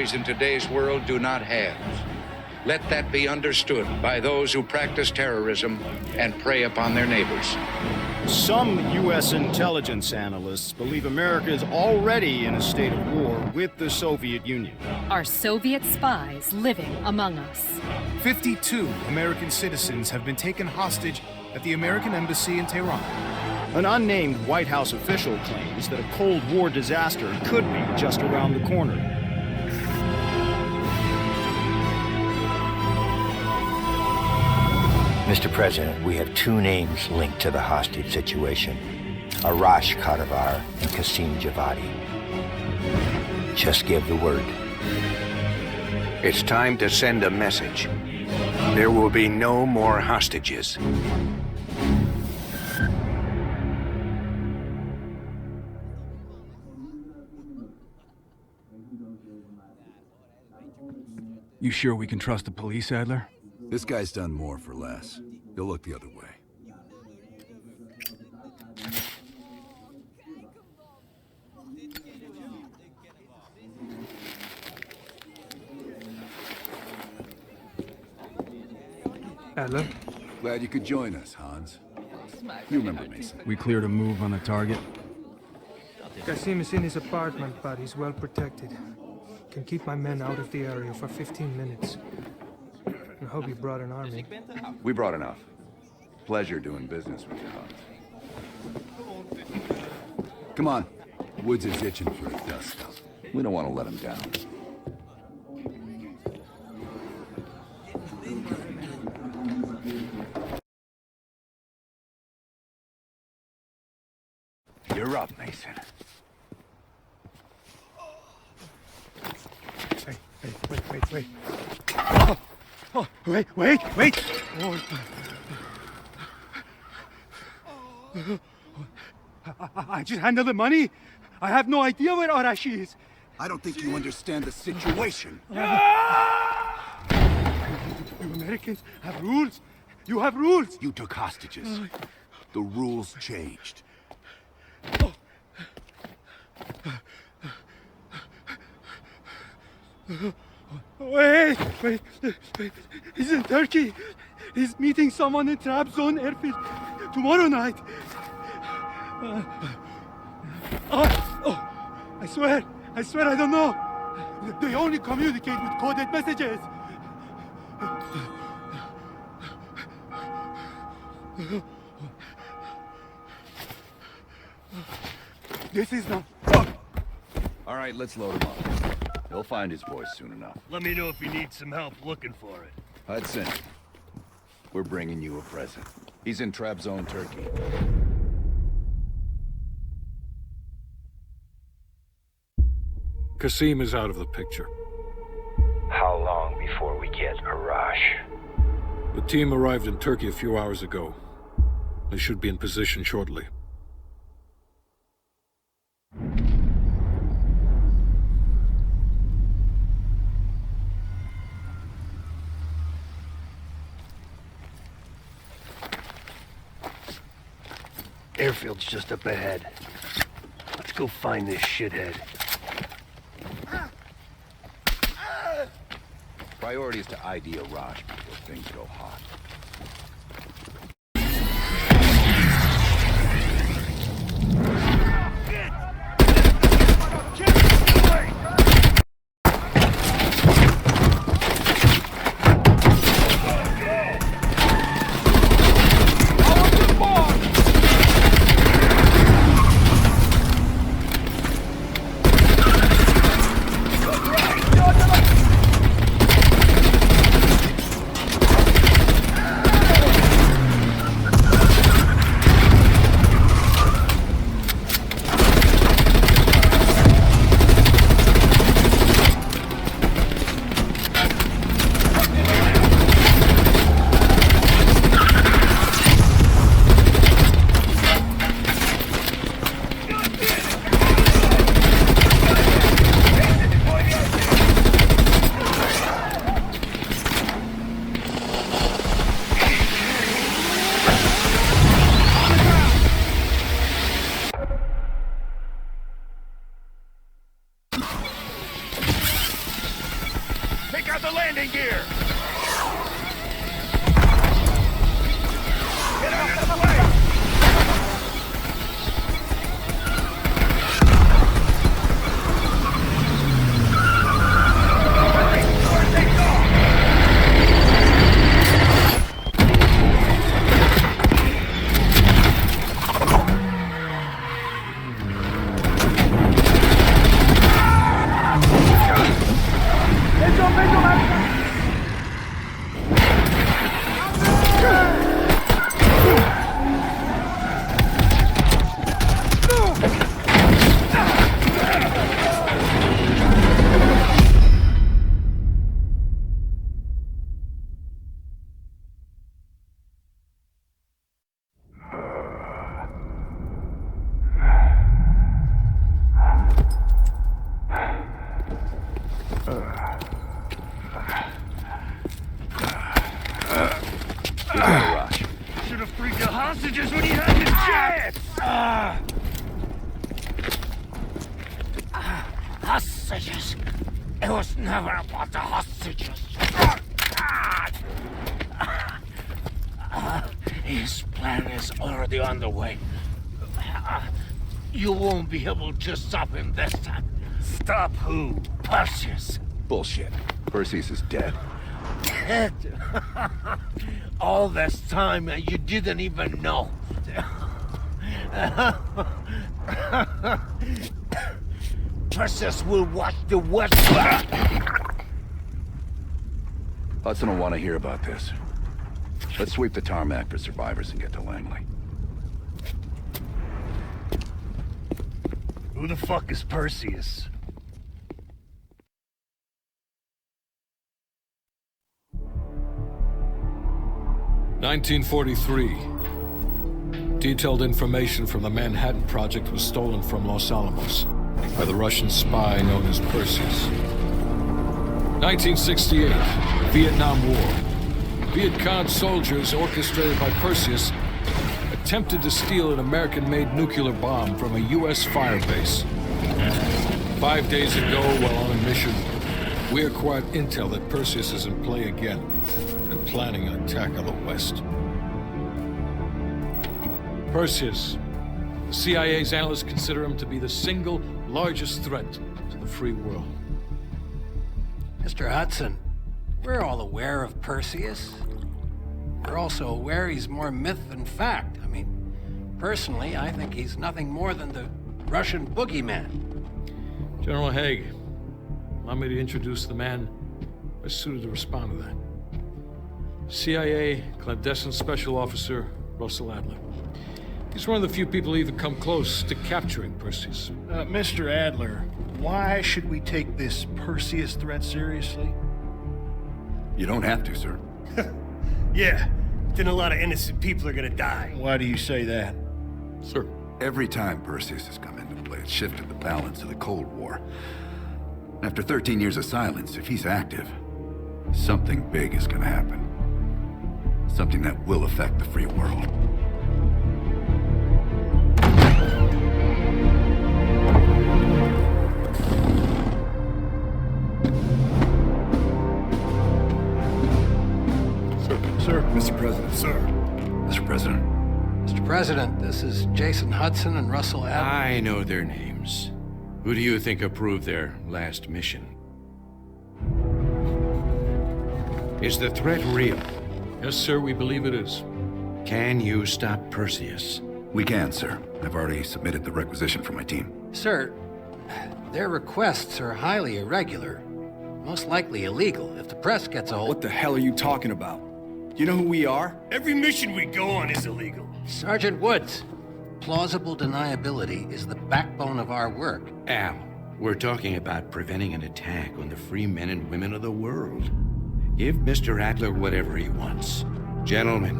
adversaries in today's world do not have. Let that be understood by those who practice terrorism and prey upon their neighbors. Some U.S. intelligence analysts believe America is already in a state of war with the Soviet Union. Are Soviet spies living among us? 52 American citizens have been taken hostage at the American Embassy in Tehran. An unnamed White House official claims that a Cold War disaster could be just around the corner. Mr. President, we have two names linked to the hostage situation. Arash Kadivar and Qasim Javadi. Just give the word. It's time to send a message. There will be no more hostages. You sure we can trust the police, Adler? This guy's done more for less. He'll look the other way. Adler? Glad you could join us, Hans. You remember Mason. We cleared a move on the target? Qasim is in his apartment, but he's well protected. Can keep my men out of the area for 15 minutes. I hope you brought an army. We brought enough. Pleasure doing business with you, Hans. Come on. Woods is itching for a dust-up. We don't want to let him down. You're up, Mason. Wait. Oh, wait! Oh. I just handled the money. I have no idea where Arashi is. I don't think you understand the situation. You Americans have rules. You have rules. You took hostages. The rules changed. Wait. He's in Turkey. He's meeting someone in Trabzon airfield tomorrow night. I swear I don't know. They only communicate with coded messages. This is not... All right, let's load him up. He'll find his voice soon enough. Let me know if you need some help looking for it. Hudson, we're bringing you a present. He's in Trabzon, Turkey. Qasim is out of the picture. How long before we get Arash? The team arrived in Turkey a few hours ago. They should be in position shortly. Airfield's just up ahead. Let's go find this shithead. Priority is to ID Arash before things go hot. out the landing gear! Get out of the way! Should have freed the hostages when he had the chance! Hostages? It was never about the hostages. His plan is already underway. You won't be able to stop him this time. Stop who? Perseus. Bullshit. Perseus is dead. Dead? All this time and you didn't even know. Perseus will watch the West. Hudson will want to hear about this. Let's sweep the tarmac for survivors and get to Langley. Who the fuck is Perseus? (1943). Detailed information from the Manhattan Project was stolen from Los Alamos by the Russian spy known as Perseus. 1968, Vietnam War. Viet Cong soldiers, orchestrated by Perseus, attempted to steal an American-made nuclear bomb from a U.S. firebase. 5 days ago, while on a mission, we acquired intel that Perseus is in play again and planning an attack on the West. Perseus. The CIA's analysts consider him to be the single largest threat to the free world. Mr. Hudson, we're all aware of Perseus. We're also aware he's more myth than fact. I mean, personally, I think he's nothing more than the Russian boogeyman. General Haig, allow me to introduce the man best suited to respond to that. CIA clandestine special officer Russell Adler. He's one of the few people who even come close to capturing Perseus. Mr. Adler, why should we take this Perseus threat seriously? You don't have to, sir. Yeah, then a lot of innocent people are gonna die. Why do you say that? Sir. Every time Perseus has come into play, it's shifted the balance of the Cold War. After 13 years of silence, if he's active, something big is gonna happen. Something that will affect the free world. Sir. Mr. President. Sir. Mr. President. Mr. President, this is Jason Hudson and Russell Adler. I know their names. Who do you think approved their last mission? Is the threat real? Yes, sir, we believe it is. Can you stop Perseus? We can, sir. I've already submitted the requisition for my team. Sir, their requests are highly irregular. Most likely illegal if the press gets a hold. What the hell are you talking about? You know who we are? Every mission we go on is illegal. Sergeant Woods, plausible deniability is the backbone of our work. Al, we're talking about preventing an attack on the free men and women of the world. Give Mr. Adler whatever he wants. Gentlemen,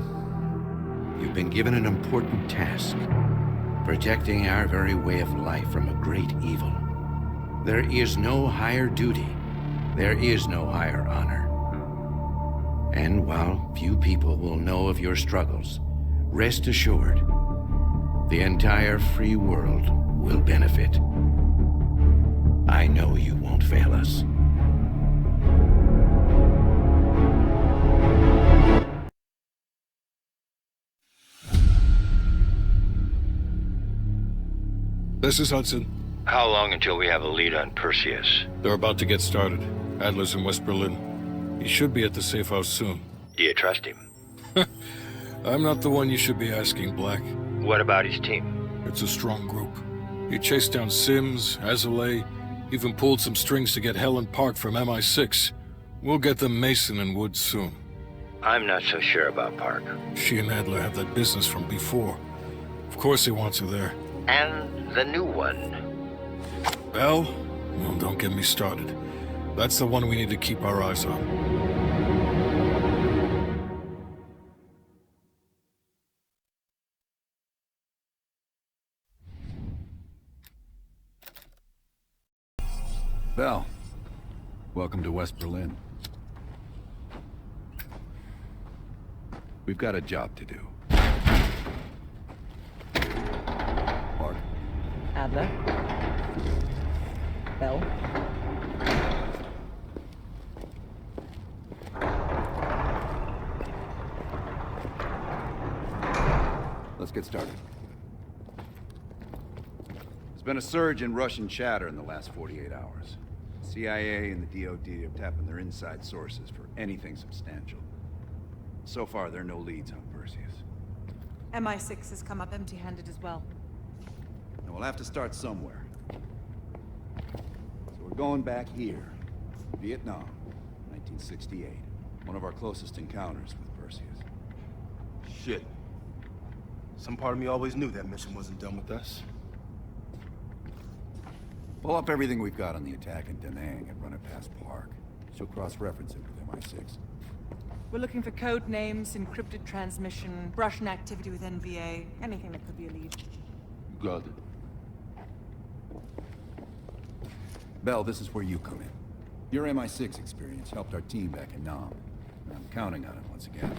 you've been given an important task. Protecting our very way of life from a great evil. There is no higher duty. There is no higher honor. And while few people will know of your struggles, rest assured, the entire free world will benefit. I know you won't fail us. This is Hudson. How long until we have a lead on Perseus? They're about to get started. Adler's in West Berlin. He should be at the safe house soon. Do you trust him? I'm not the one you should be asking, Black. What about his team? It's a strong group. He chased down Sims, Azalea, even pulled some strings to get Helen Park from MI6. We'll get them Mason and Woods soon. I'm not so sure about Park. She and Adler have that business from before. Of course he wants her there. And the new one. Bell? Well, don't get me started. That's the one we need to keep our eyes on. Bell, welcome to West Berlin. We've got a job to do. Park. Adler. Bell. Let's get started. There's been a surge in Russian chatter in the last 48 hours. CIA and the DoD are tapping their inside sources for anything substantial. So far, there are no leads on Perseus. MI6 has come up empty-handed as well. And we'll have to start somewhere. So we're going back here. Vietnam, 1968. One of our closest encounters with Perseus. Shit. Some part of me always knew that mission wasn't done with us. Pull up everything we've got on the attack in Da Nang and run it past Park. She'll cross-reference it with MI6. We're looking for code names, encrypted transmission, Russian activity with NVA, anything that could be a lead. Got it. Bell, this is where you come in. Your MI6 experience helped our team back in Nam, and I'm counting on it once again.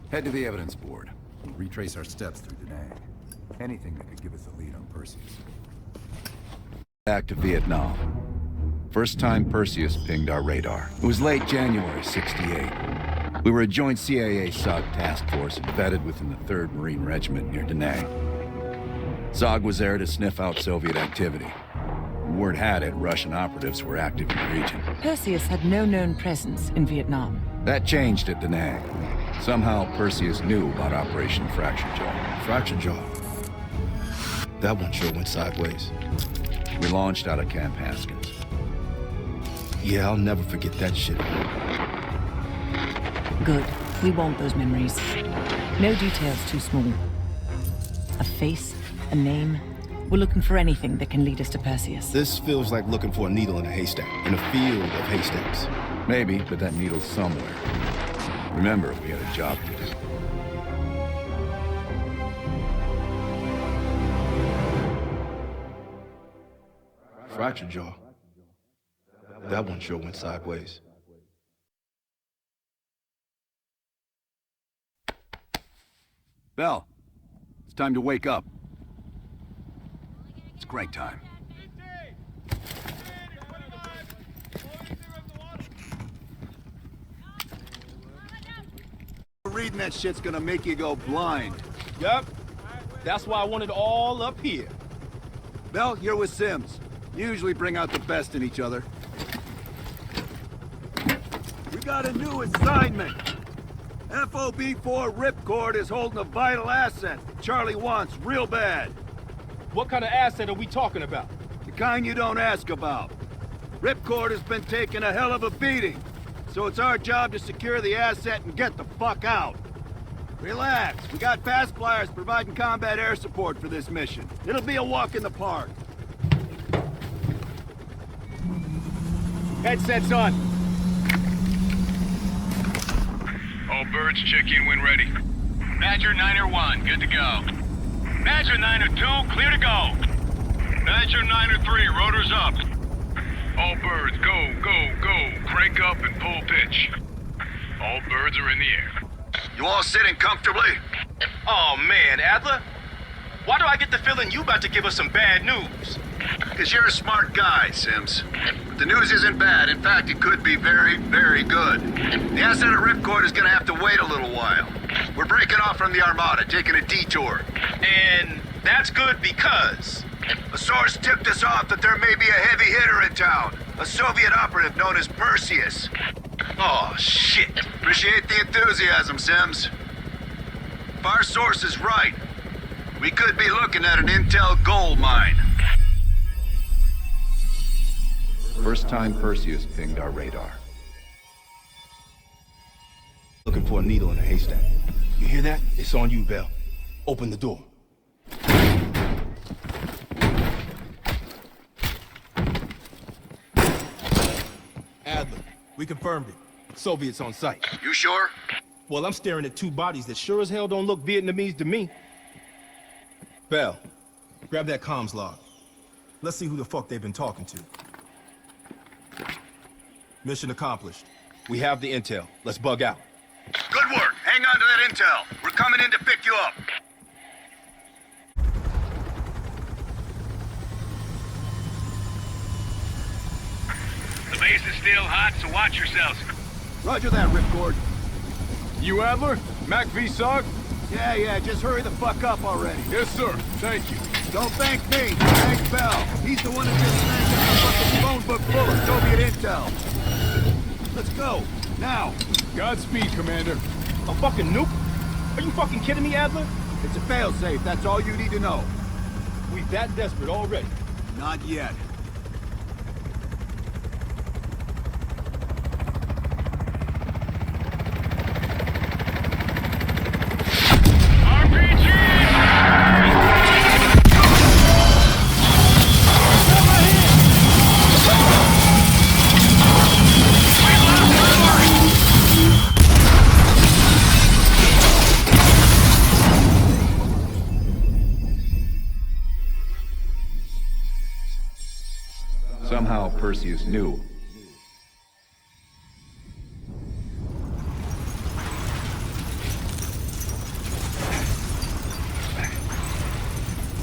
Head to the evidence board. We'll retrace our steps through Da Nang. Anything that could give us a lead on Perseus. Back to Vietnam. First time Perseus pinged our radar. It was late January '68. We were a joint CIA-SOG task force embedded within the 3rd Marine Regiment near Da Nang. SOG was there to sniff out Soviet activity. Word had it, Russian operatives were active in the region. Perseus had no known presence in Vietnam. That changed at Da Nang. Somehow Perseus knew about Operation Fracture Jaw. Fracture Jaw. That one sure went sideways. We launched out of Camp Haskins. Yeah, I'll never forget that shit. Good. We want those memories. No details too small. A face, a name. We're looking for anything that can lead us to Perseus. This feels like looking for a needle in a haystack, in a field of haystacks. Maybe, but that needle's somewhere. Remember, we had a job to do. Fracture Jaw. That one sure went sideways. Bell, it's time to wake up. It's crank time. Reading that shit's gonna make you go blind. Yup. That's why I want it all up here. Bell, you're with Sims. You usually bring out the best in each other. We got a new assignment. FOB-4 Ripcord is holding a vital asset Charlie wants real bad. What kind of asset are we talking about? The kind you don't ask about. Ripcord has been taking a hell of a beating, so it's our job to secure the asset and get the fuck out. Relax, we got fast flyers providing combat air support for this mission. It'll be a walk in the park. Headsets on. All birds, check in when ready. Badger 9-1, good to go. Badger 9-2, clear to go. Badger 9-3, rotors up. All birds, go, go, go. Crank up and pull pitch. All birds are in the air. You all sitting comfortably? Oh man, Adler. Why do I get the feeling you about to give us some bad news? Because you're a smart guy, Sims. But the news isn't bad. In fact, it could be very, very good. The asset at Ripcord is going to have to wait a little while. We're breaking off from the Armada, taking a detour. And That's good because... A source tipped us off that there may be a heavy hitter in town. A Soviet operative known as Perseus. Oh, shit. Appreciate the enthusiasm, Sims. If our source is right, we could be looking at an intel gold mine. First time Perseus pinged our radar. Looking for a needle in a haystack. You hear that? It's on you, Bell. Open the door. Adler, we confirmed it. Soviets on site. You sure? Well, I'm staring at two bodies that sure as hell don't look Vietnamese to me. Bell, grab that comms log. Let's see who the fuck they've been talking to. Mission accomplished. We have the intel. Let's bug out. Good work. Hang on to that intel. We're coming in to pick you up. The base is still hot, so watch yourselves. Roger that, Ripcord. You Adler? Mac V SOG? Yeah, just hurry the fuck up already. Yes, sir. Thank you. Don't thank me. Thank Bell. He's the one who just snagged us a fucking phone book full of Soviet intel. Let's go. Now. Godspeed, Commander. A fucking nuke? Are you fucking kidding me, Adler? It's a failsafe. That's all you need to know. We that desperate already? Not yet. Somehow Perseus knew.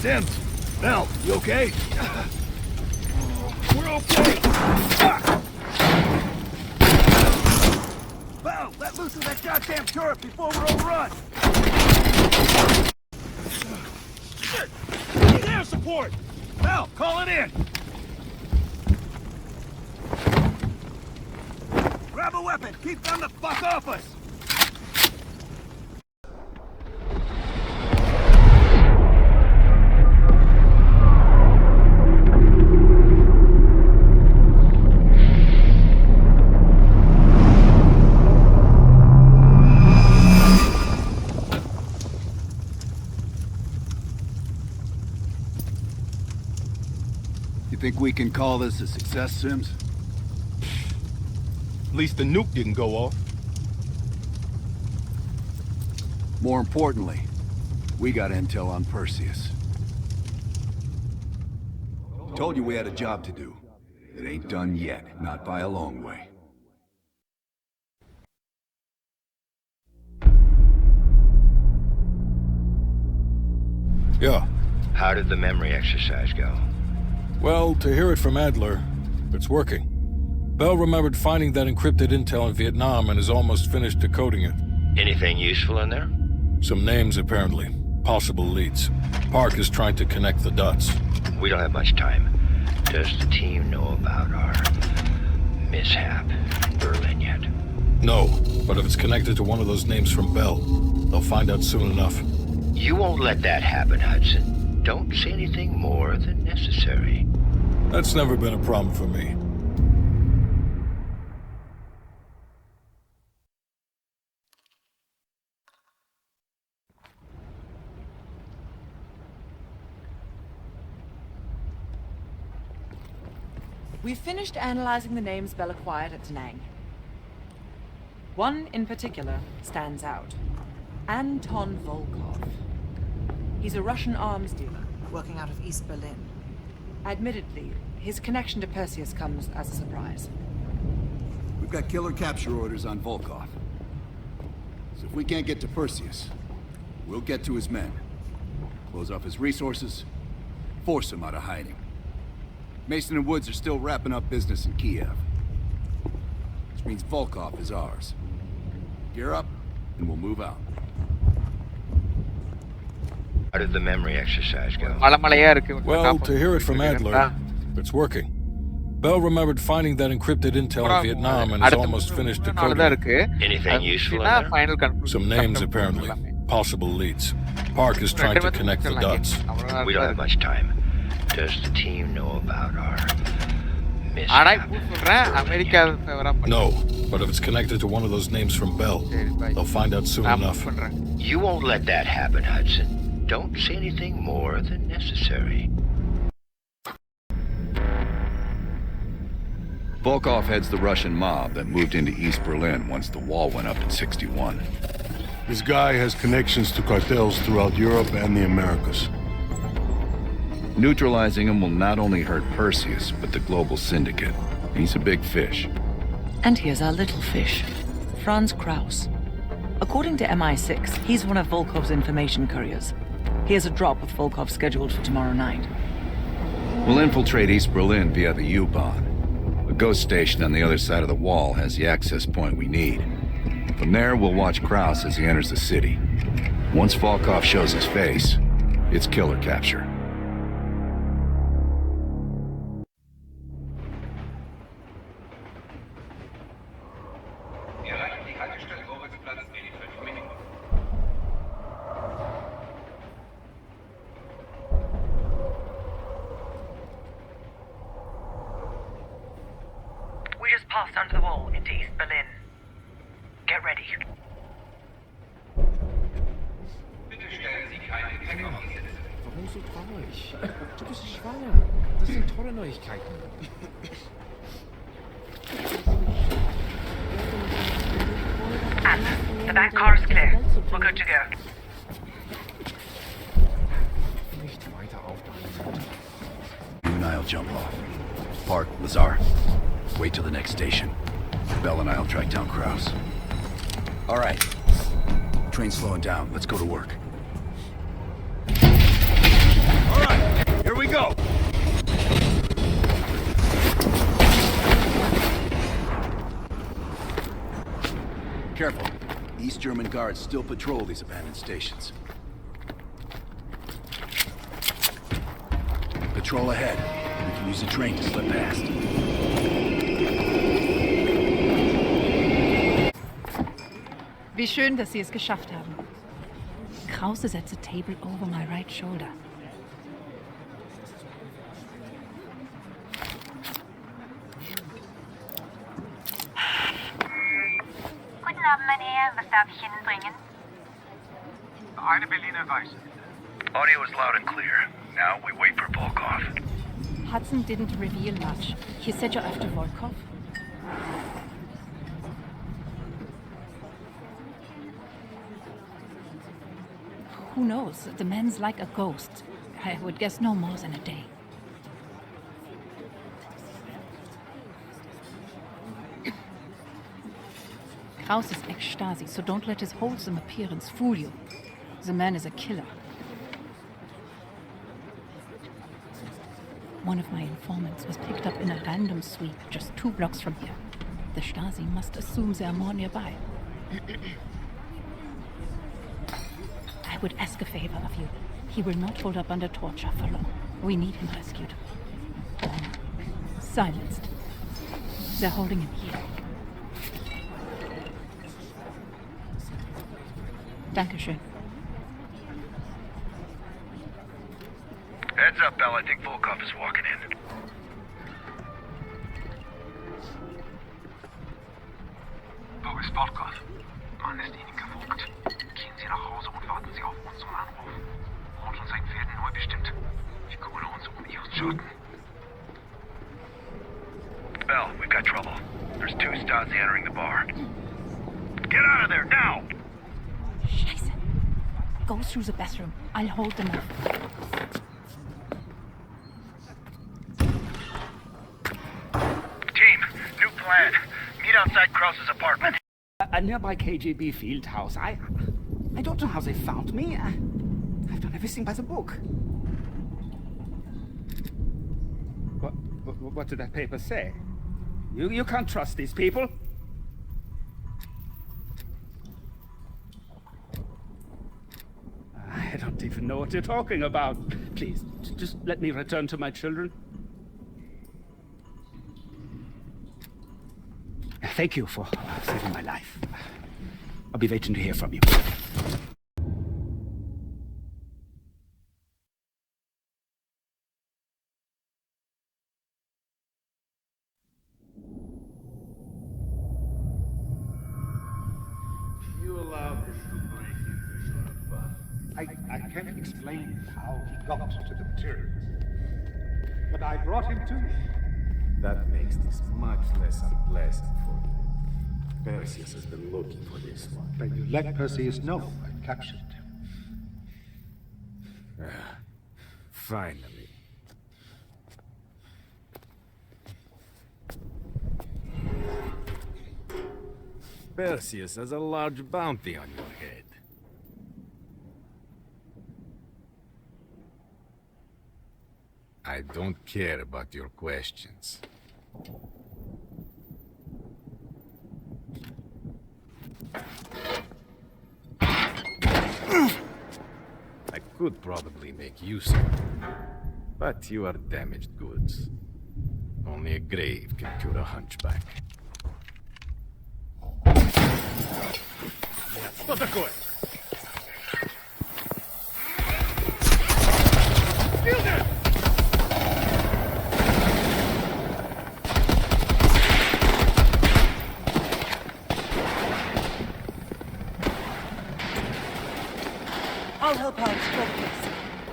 Sims, Bell, you okay? We're okay! Bell, let loose of that goddamn turret before we're overrun! Shit! Need air support! Bell, call it in! Grab a weapon! Keep them the fuck off us! You think we can call this a success, Sims? At least the nuke didn't go off. More importantly, we got intel on Perseus. Told you we had a job to do. It ain't done yet, not by a long way. Yeah. How did the memory exercise go? Well, to hear it from Adler, it's working. Bell remembered finding that encrypted intel in Vietnam and is almost finished decoding it. Anything useful in there? Some names, apparently. Possible leads. Park is trying to connect the dots. We don't have much time. Does the team know about our mishap in Berlin yet? No, but if it's connected to one of those names from Bell, they'll find out soon enough. You won't let that happen, Hudson. Don't say anything more than necessary. That's never been a problem for me. We've finished analyzing the names Bell acquired at Da Nang. One in particular stands out. Anton Volkov. He's a Russian arms dealer, working out of East Berlin. Admittedly, his connection to Perseus comes as a surprise. We've got killer capture orders on Volkov. So if we can't get to Perseus, we'll get to his men. Close off his resources, force him out of hiding. Mason and Woods are still wrapping up business in Kiev. Which means Volkov is ours. Gear up, and we'll move out. How did the memory exercise go? Well, to hear it from Adler, it's working. Bell remembered finding that encrypted intel in Vietnam and is almost finished decoding. Anything useful in there? Some names, apparently. Possible leads. Park is trying to connect the dots. We don't have much time. Does the team know about our mishap? No, but if it's connected to one of those names from Bell, they'll find out soon enough. You won't let that happen, Hudson. Don't say anything more than necessary. Volkov heads the Russian mob that moved into East Berlin once the wall went up in '61. This guy has connections to cartels throughout Europe and the Americas. Neutralizing him will not only hurt Perseus, but the global syndicate. He's a big fish. And here's our little fish, Franz Kraus. According to MI6, he's one of Volkov's information couriers. He has a drop with Volkov scheduled for tomorrow night. We'll infiltrate East Berlin via the U-Bahn. A ghost station on the other side of the wall has the access point we need. From there, we'll watch Kraus as he enters the city. Once Volkov shows his face, it's killer capture. We just passed under the wall into East Berlin. Get ready. Warum so traurig? Du bist schwanger. Das sind tolle Neuigkeiten. And the back car is clear. We're good to go. Nicht weiter aufpassen. You and I'll jump off. Park, Lazar, wait till the next station. Bell and I'll track down Kraus. All right. Train's slowing down. Let's go to work. All right, here we go. Careful. East German guards still patrol these abandoned stations. Patrol ahead. We can use the train to slip past. Wie schön, dass Sie es geschafft haben. Krause is at the table over my right shoulder. Guten Abend, mein Herr. Was darf ich Ihnen bringen? Eine Berliner Weiße. Audio is loud and clear. Now we wait for Volkov. Hudson didn't reveal much. He said you're after Volkov. Who knows? The man's like a ghost. I would guess no more than a day. Kraus is ex-Stasi, so don't let his wholesome appearance fool you. The man is a killer. One of my informants was picked up in a random sweep just 2 blocks from here. The Stasi must assume they are more nearby. I would ask a favor of you. He will not hold up under torture for long. We need him rescued. Silenced. They're holding him here. Dankeschön. Heads up, Bell. I think Volkov is walking in. Wo ist Volkov? Man ist Ihnen gefolgt. Gehen Sie nach Hause und warten Sie auf unseren Anruf. Rot und sein werden neu bestimmt. Wir kümmern uns Ihren Schaden. Bell, we've got trouble. There's 2 Stasi entering the bar. Get out of there, now! Scheiße. Go through the bathroom. I'll hold them off. Team, new plan. Meet outside Kraus's apartment. A nearby KGB field house. I don't know how they found me. I've done everything by the book. What did that paper say? You can't trust these people. I don't even to know what you're talking about. Please, just let me return to my children. Thank you for saving my life. I'll be waiting to hear from you. You allowed this to break into sort of fun. I can't explain how he got to the materials, but I brought him to you. That makes this much less unpleasant for you. Perseus has been looking for this one. But you let Perseus know I captured him. Finally. Perseus has a large bounty on your head. I don't care about your questions. I could probably make use of it, but you are damaged goods. Only a grave can cure a hunchback. Что такое? I'll help out, Circus.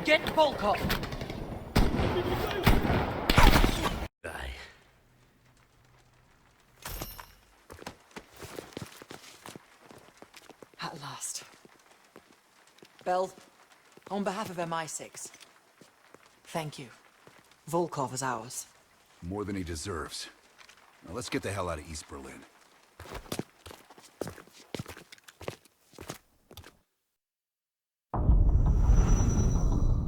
Get Volkov! Die. At last. Bell, on behalf of MI6, thank you. Volkov is ours. More than he deserves. Now let's get the hell out of East Berlin.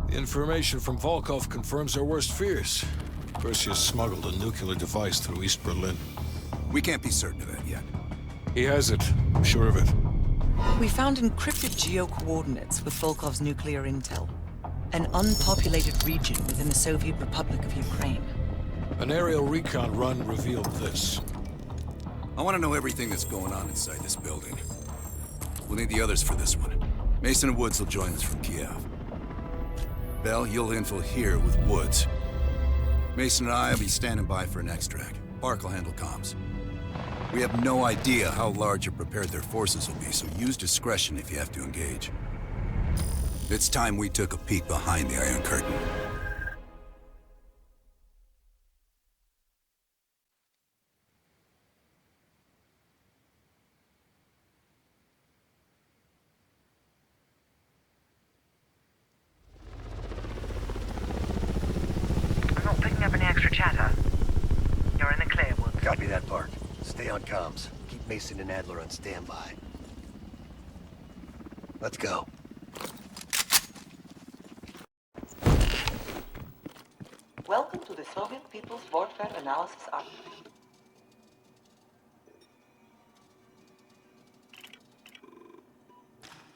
The information from Volkov confirms our worst fears. Perseus smuggled a nuclear device through East Berlin. We can't be certain of that yet. He has it. I'm sure of it. We found encrypted geo-coordinates with Volkov's nuclear intel. An unpopulated region within the Soviet Republic of Ukraine. An aerial recon run revealed this. I want to know everything that's going on inside this building. We'll need the others for this one. Mason and Woods will join us from Kiev. Bell, you'll infill here with Woods. Mason and I will be standing by for an extract. Park will handle comms. We have no idea how large or prepared their forces will be, so use discretion if you have to engage. It's time we took a peek behind the Iron Curtain. I'm not picking up any extra chatter. You're in the clear, Woods. Copy that, Park. Stay on comms. Keep Mason and Adler on standby. Let's go. Welcome to the Soviet People's Warfare Analysis Archive.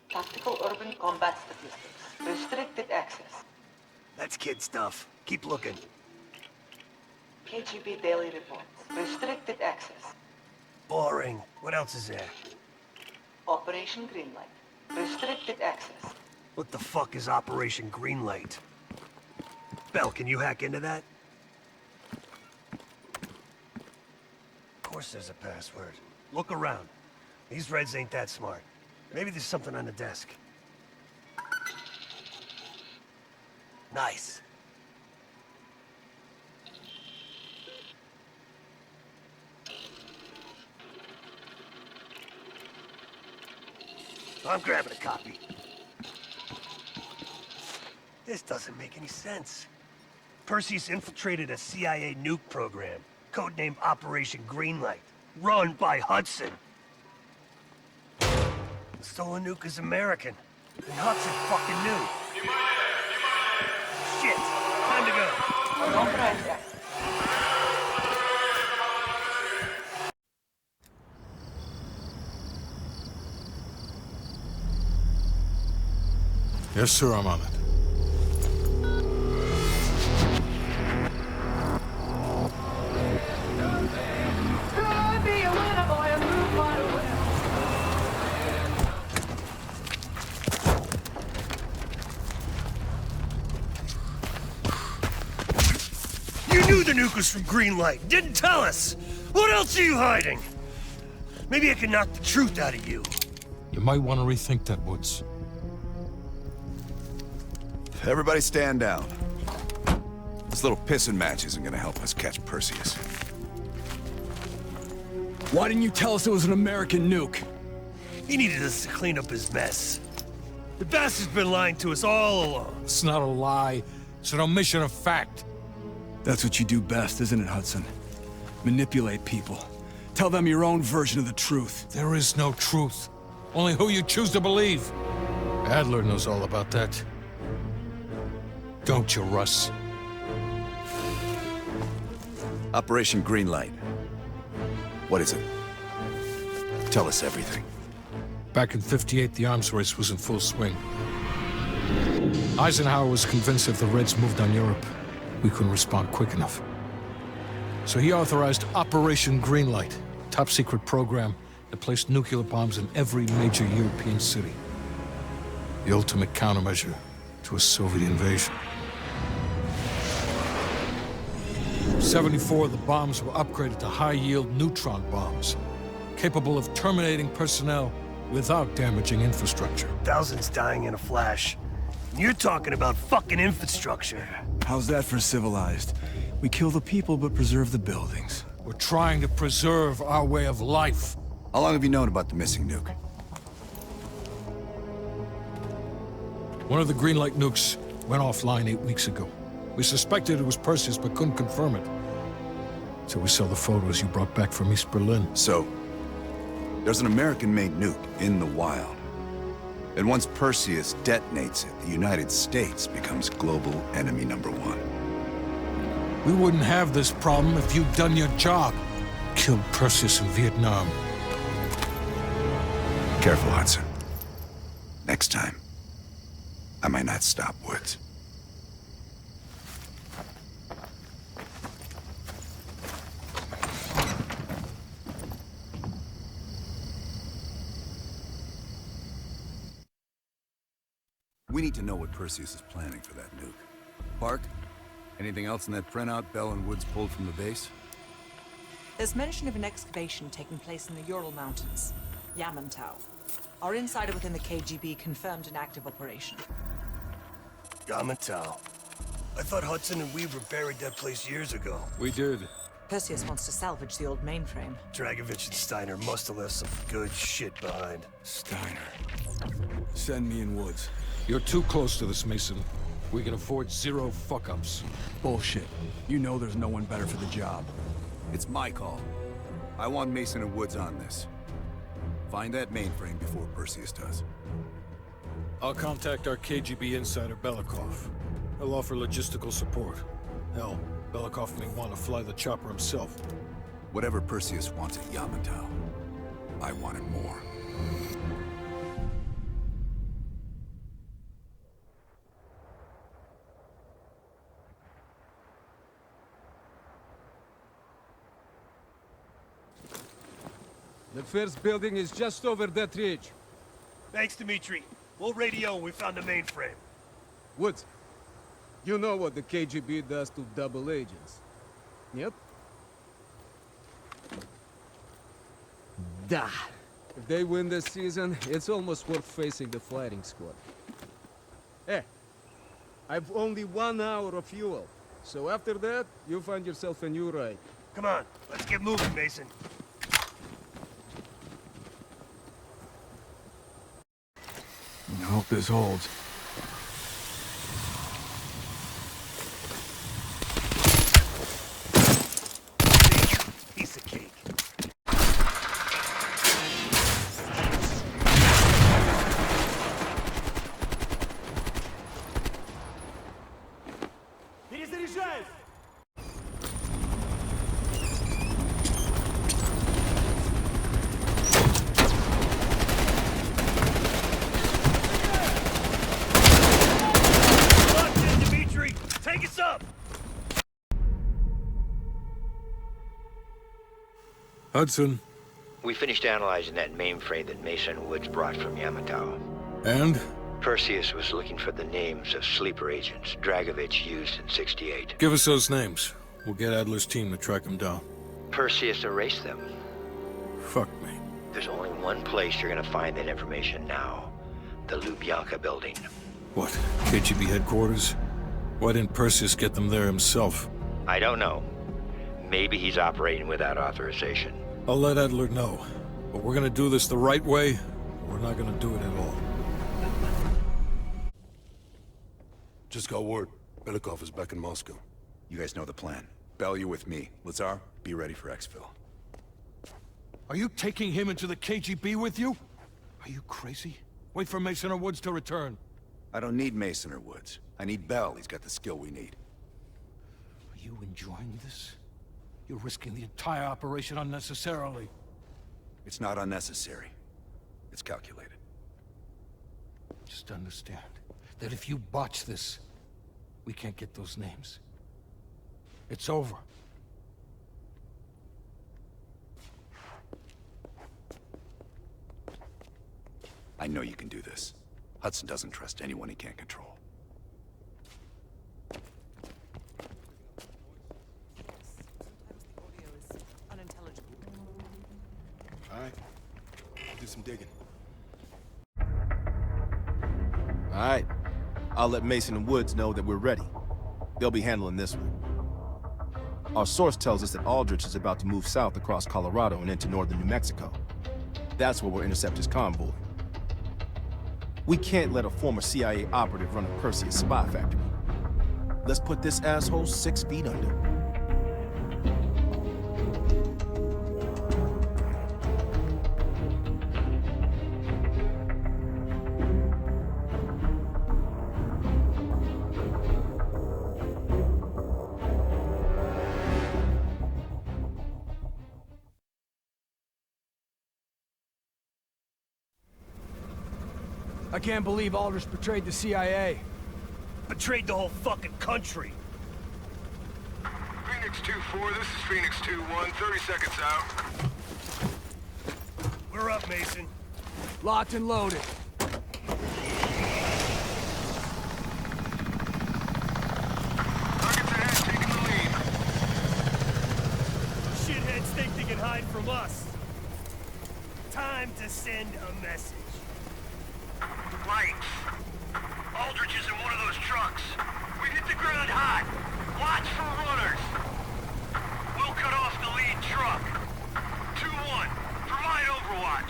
Tactical urban combat statistics. Restricted access. That's kid stuff. Keep looking. KGB daily reports. Restricted access. Boring. What else is there? Operation Greenlight. Restricted access. What the fuck is Operation Greenlight? Bell, can you hack into that? Of course there's a password. Look around. These Reds ain't that smart. Maybe there's something on the desk. Nice. I'm grabbing a copy. This doesn't make any sense. Perseus infiltrated a CIA nuke program, codenamed Operation Greenlight, run by Hudson. The stolen nuke is American, and Hudson fucking knew. Shit, time to go. Yes, sir, I'm on it. nuke was from Greenlight. Didn't tell us. What else are you hiding? Maybe I can knock the truth out of you. You might want to rethink that, Woods. Everybody stand down. This little pissing match isn't gonna help us catch Perseus. Why didn't you tell us it was an American nuke? He needed us to clean up his mess. The bastard's been lying to us all along. It's not a lie. It's an omission of fact. That's what you do best, isn't it, Hudson? Manipulate people. Tell them your own version of the truth. There is no truth. Only who you choose to believe. Adler knows all about that. Don't you, Russ? Operation Greenlight. What is it? Tell us everything. Back in '58, the arms race was in full swing. Eisenhower was convinced if the Reds moved on Europe, we couldn't respond quick enough. So he authorized Operation Greenlight, a top-secret program that placed nuclear bombs in every major European city. The ultimate countermeasure to a Soviet invasion. 74 of the bombs were upgraded to high-yield neutron bombs, capable of terminating personnel without damaging infrastructure. Thousands dying in a flash. And you're talking about fucking infrastructure. How's that for civilized? We kill the people but preserve the buildings. We're trying to preserve our way of life. How long have you known about the missing nuke? One of the Greenlight nukes went offline 8 weeks ago. We suspected it was Perseus, but couldn't confirm it. So we saw the photos you brought back from East Berlin. So, there's an American-made nuke in the wild. And once Perseus detonates it, the United States becomes global enemy #1. We wouldn't have this problem if you'd done your job. Killed Perseus in Vietnam. Careful, Hudson. Next time, I might not stop Woods. We need to know what Perseus is planning for that nuke. Park, anything else in that printout Bell and Woods pulled from the base? There's mention of an excavation taking place in the Ural Mountains, Yamantau. Our insider within the KGB confirmed an active operation. Yamantau. I thought Hudson and Weaver buried that place years ago. We did. Perseus wants to salvage the old mainframe. Dragovich and Steiner must have left some good shit behind. Steiner. Send me in Woods. You're too close to this, Mason. We can afford 0 fuck-ups. Bullshit. You know there's no one better for the job. It's my call. I want Mason and Woods on this. Find that mainframe before Perseus does. I'll contact our KGB insider, Belikov. He'll offer logistical support. Hell, Belikov may want to fly the chopper himself. Whatever Perseus wants at Yamantau, I want it more. The first building is just over that ridge. Thanks, Dmitri. We'll radio when we found the mainframe. Woods, you know what the KGB does to double agents. Yep. Da. If they win this season, it's almost worth facing the fighting squad. Hey, I've only 1 hour of fuel. So after that, you find yourself a new ride. Come on, let's get moving, Mason. I hope this holds. Piece of cake. Перезаряжаюсь! Take us up! Hudson. We finished analyzing that mainframe that Mason and Woods brought from Yamantau. And? Perseus was looking for the names of sleeper agents Dragovich used in '68. Give us those names. We'll get Adler's team to track him down. Perseus erased them. Fuck me. There's only one place you're gonna find that information now. The Lubyanka building. What? KGB headquarters? Why didn't Perseus get them there himself? I don't know. Maybe he's operating without authorization. I'll let Adler know. But we're gonna do this the right way, or we're not gonna do it at all. Just got word. Belikov is back in Moscow. You guys know the plan. Bell, you're with me. Lazar, be ready for exfil. Are you taking him into the KGB with you? Are you crazy? Wait for Mason or Woods to return. I don't need Mason or Woods. I need Bell. He's got the skill we need. Are you enjoying this? You're risking the entire operation unnecessarily. It's not unnecessary. It's calculated. Just understand that if you botch this, we can't get those names. It's over. I know you can do this. Hudson doesn't trust anyone he can't control. All right. I'll do some digging. All right. I'll let Mason and Woods know that we're ready. They'll be handling this one. Our source tells us that Aldrich is about to move south across Colorado and into northern New Mexico. That's where we'll intercept his convoy. We can't let a former CIA operative run a Perseus spy factory. Let's put this asshole 6 feet under. I can't believe Aldrich betrayed the CIA. Betrayed the whole fucking country. Phoenix 2-4, this is Phoenix 2-1, 30 seconds out. We're up, Mason. Locked and loaded. Targets ahead, taking the lead. Shitheads think they can hide from us. Time to send a message. Lights. Aldrich is in one of those trucks. We hit the ground hot. Watch for runners. We'll cut off the lead truck. 2-1. Provide overwatch.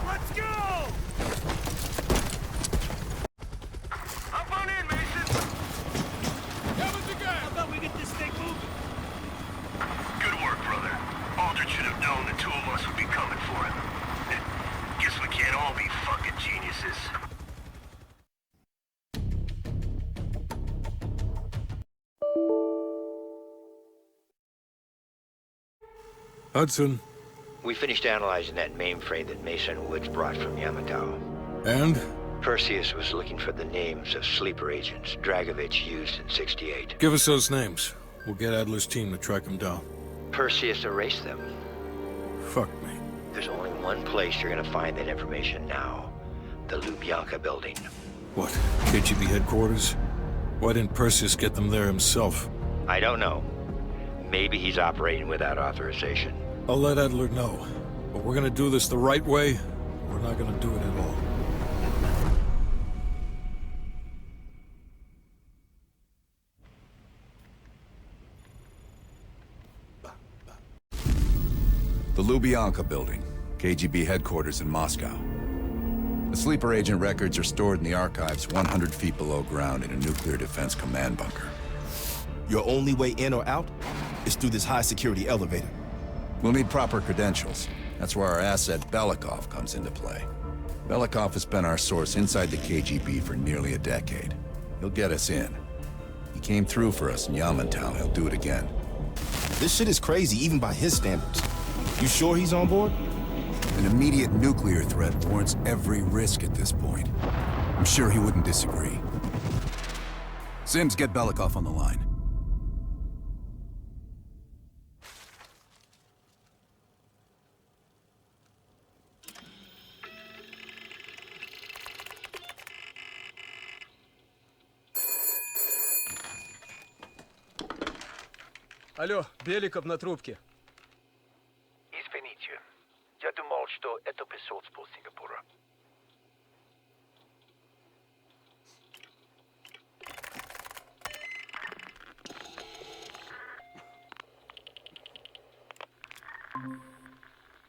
Let's go! Up on in, Mason. How about we get this thing moving? Good work, brother. Aldrich should have known the two of us would be coming for him. Guess we can't all be fucking geniuses. Hudson. We finished analyzing that mainframe that Mason Woods brought from Yamato. And? Perseus was looking for the names of sleeper agents Dragovich used in '68. Give us those names. We'll get Adler's team to track them down. Perseus erased them. Fuck me. There's only one place you're gonna find that information now. The Lubyanka building. What? KGB headquarters? Why didn't Perseus get them there himself? I don't know. Maybe he's operating without authorization. I'll let Adler know. But we're gonna do this the right way, or we're not gonna do it at all. The Lubyanka building, KGB headquarters in Moscow. The sleeper agent records are stored in the archives 100 feet below ground in a nuclear defense command bunker. Your only way in or out is through this high-security elevator. We'll need proper credentials. That's where our asset Belikov comes into play. Belikov has been our source inside the KGB for nearly a decade. He'll get us in. He came through for us in Yamantau. He'll do it again. This shit is crazy, even by his standards. You sure he's on board? An immediate nuclear threat warrants every risk at this point. I'm sure he wouldn't disagree. Sims, get Belikov on the line. Алло, Беликов на трубке. Извините. Я думал, что это посольство Сингапура.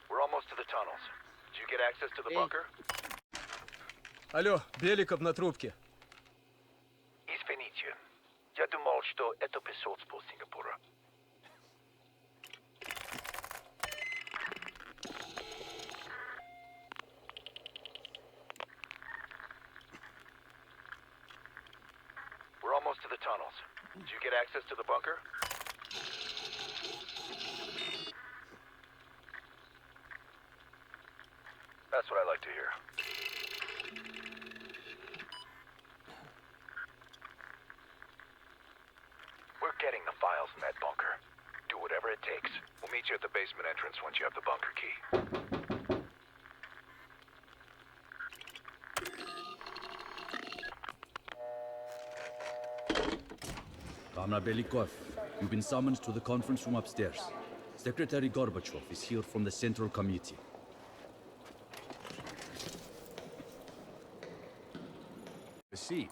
We're almost to the tunnels. Did you get access to the bunker? Алло, Беликов на трубке. Извините. Я думал, что это посольство Сингапура. We're almost to the tunnels. Did you get access to the bunker? That's what I like to hear. We're getting the files in that bunker. Do whatever it takes. We'll meet you at the basement entrance once you have the bunker key. Comrade Belikov, you've been summoned to the conference room upstairs. Secretary Gorbachev is here from the Central Committee. A seat.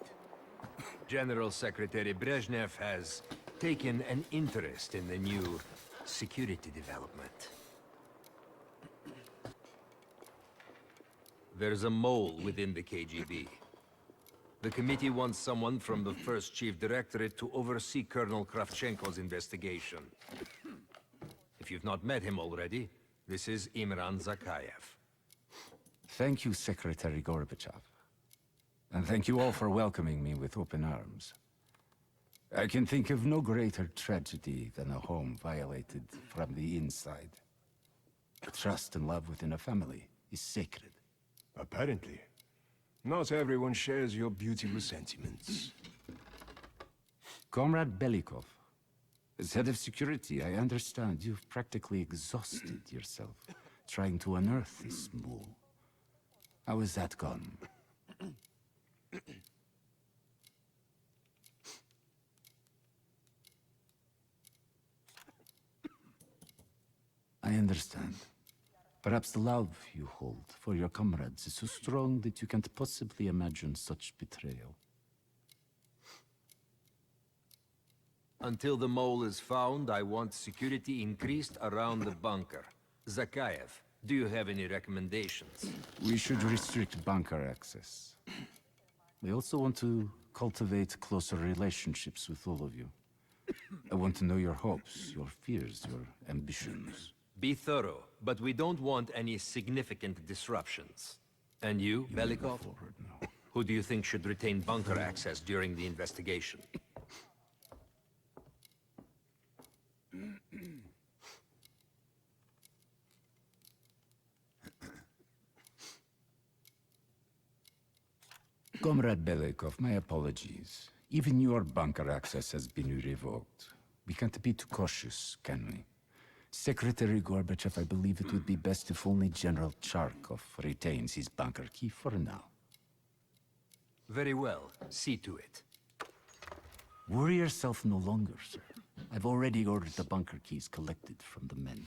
General Secretary Brezhnev has taken an interest in the new security development. There's a mole within the KGB. The committee wants someone from the first Chief Directorate to oversee Colonel Kravchenko's investigation. If you've not met him already, this is Imran Zakayev. Thank you, Secretary Gorbachev. And thank you all for welcoming me with open arms. I can think of no greater tragedy than a home violated from the inside. Trust and love within a family is sacred. Apparently. Not everyone shares your beautiful sentiments. Comrade Belikov, as head of security, I understand you've practically exhausted yourself trying to unearth this mole. How has that gone? I understand. Perhaps the love you hold for your comrades is so strong that you can't possibly imagine such betrayal. Until the mole is found, I want security increased around the bunker. Zakayev, do you have any recommendations? We should restrict bunker access. We also want to cultivate closer relationships with all of you. I want to know your hopes, your fears, your ambitions. Be thorough, but we don't want any significant disruptions. And you, Belikov? Who do you think should retain bunker access during the investigation? Comrade Belikov, my apologies. Even your bunker access has been revoked. We can't be too cautious, can we? Secretary Gorbachev, I believe it would be best if only General Charkov retains his bunker key for now. Very well. See to it. Worry yourself no longer, sir. I've already ordered the bunker keys collected from the men.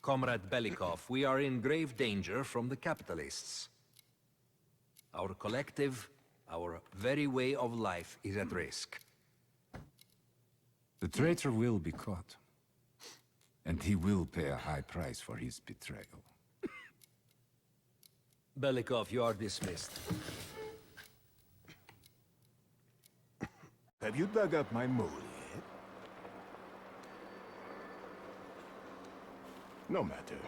Comrade Belikov, we are in grave danger from the capitalists. Our collective, our very way of life is at risk. The traitor will be caught. And he will pay a high price for his betrayal. Belikov, you are dismissed. Have you dug up my mole yet? No matter.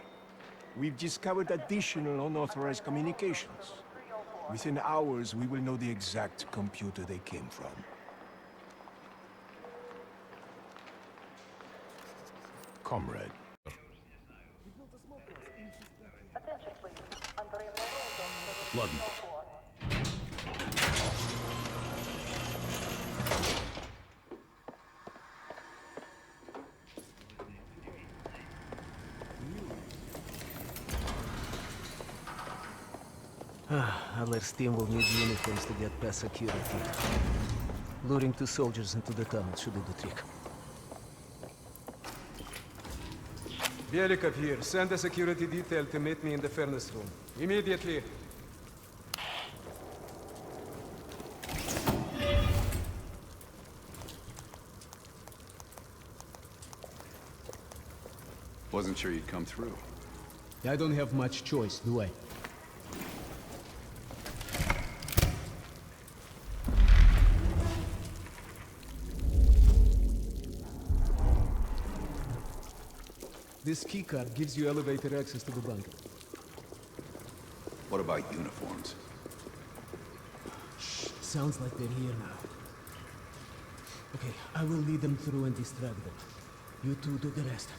We've discovered additional unauthorized communications. Within hours, we will know the exact computer they came from. Comrade. Ладно. Adler's team will need uniforms to get past security. Luring 2 soldiers into the tunnel should do the trick. Belikov here. Send a security detail to meet me in the furnace room. Immediately. Wasn't sure you'd come through. I don't have much choice, do I? This keycard gives you elevator access to the bunker. What about uniforms? Shh, sounds like they're here now. Okay, I will lead them through and distract them. You two do the rest.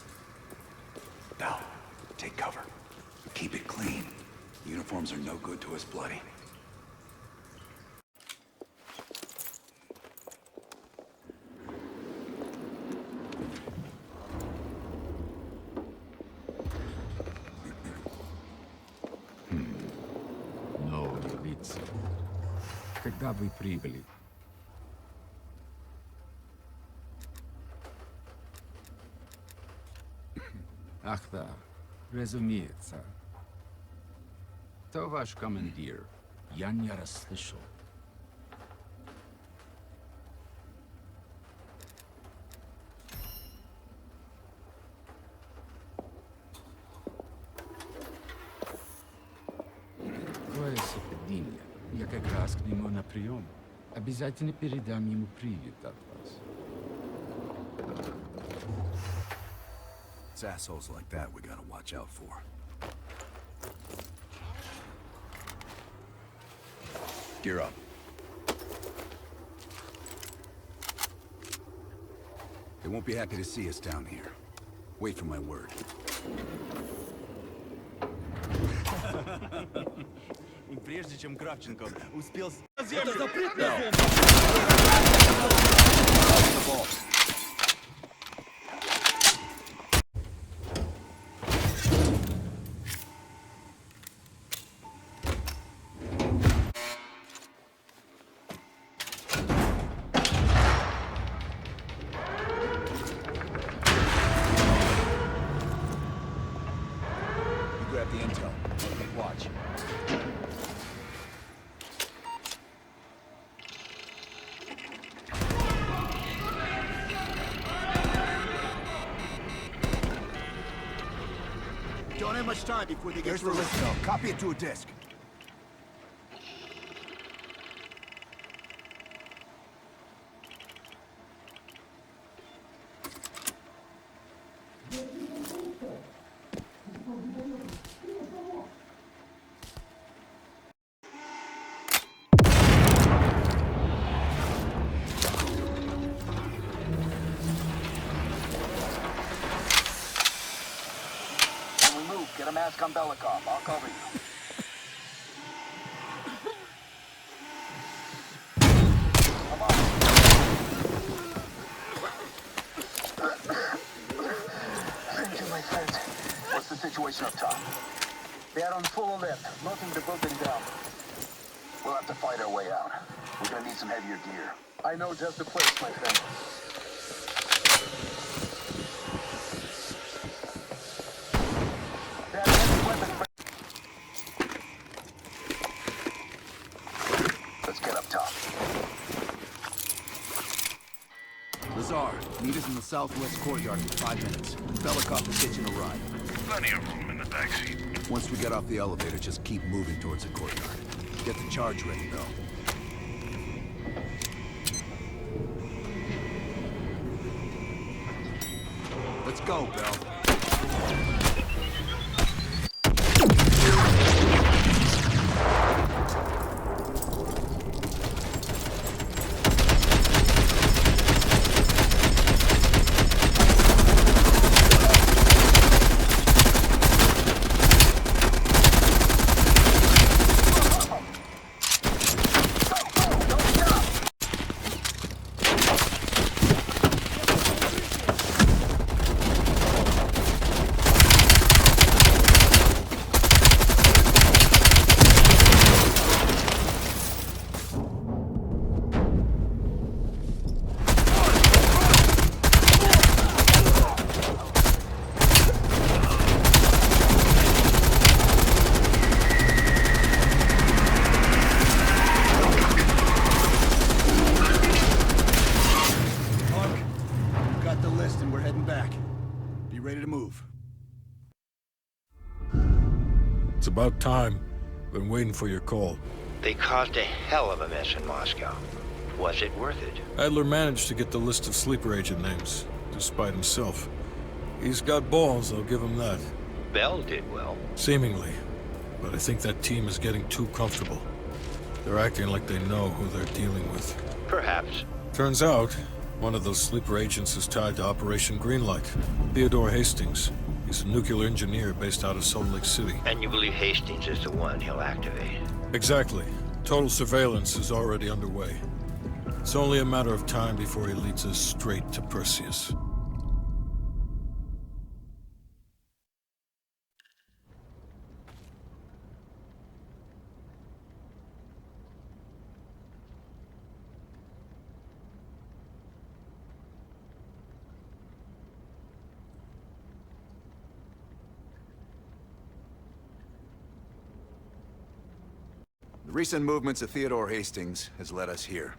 Bell, take cover. Keep it clean. Uniforms are no good to us bloody. No, Rizzo. Когда вы прибыли? Ах да, разумеется. То ваш командир. Я не расслышал. Какое совпадение. Я как раз к нему на прием. Обязательно передам ему привет от вас. It's assholes like that we gotta watch out for. Gear up. They won't be happy to see us down here. Wait for my word. И прежде чем Кравченко успел... Это запретная зона! Don't have much time before they get There's the through. list, though. Copy it to a disk. Get a mask on Belikov. I'll cover you. Come on. Thank you, my friend. What's the situation up top? They are on full alert. Nothing to put them down. We'll have to fight our way out. We're gonna need some heavier gear. I know just the place, my friend. Let's get up top. Lazar, meet us in the southwest courtyard in 5 minutes. Belikov is hitching a ride. Plenty of room in the backseat. Once we get off the elevator, just keep moving towards the courtyard. Get the charge ready, though. Let's go, Bell. list and we're heading back. Be ready to move. It's about time. Been waiting for your call. They caused a hell of a mess in Moscow. Was it worth it? Adler managed to get the list of sleeper agent names, despite himself. He's got balls, I'll give him that. Bell did well. Seemingly. But I think that team is getting too comfortable. They're acting like they know who they're dealing with. Perhaps. Turns out, one of those sleeper agents is tied to Operation Greenlight. Theodore Hastings. He's a nuclear engineer based out of Salt Lake City. And you believe Hastings is the one he'll activate? Exactly. Total surveillance is already underway. It's only a matter of time before he leads us straight to Perseus. The recent movements of Theodore Hastings has led us here.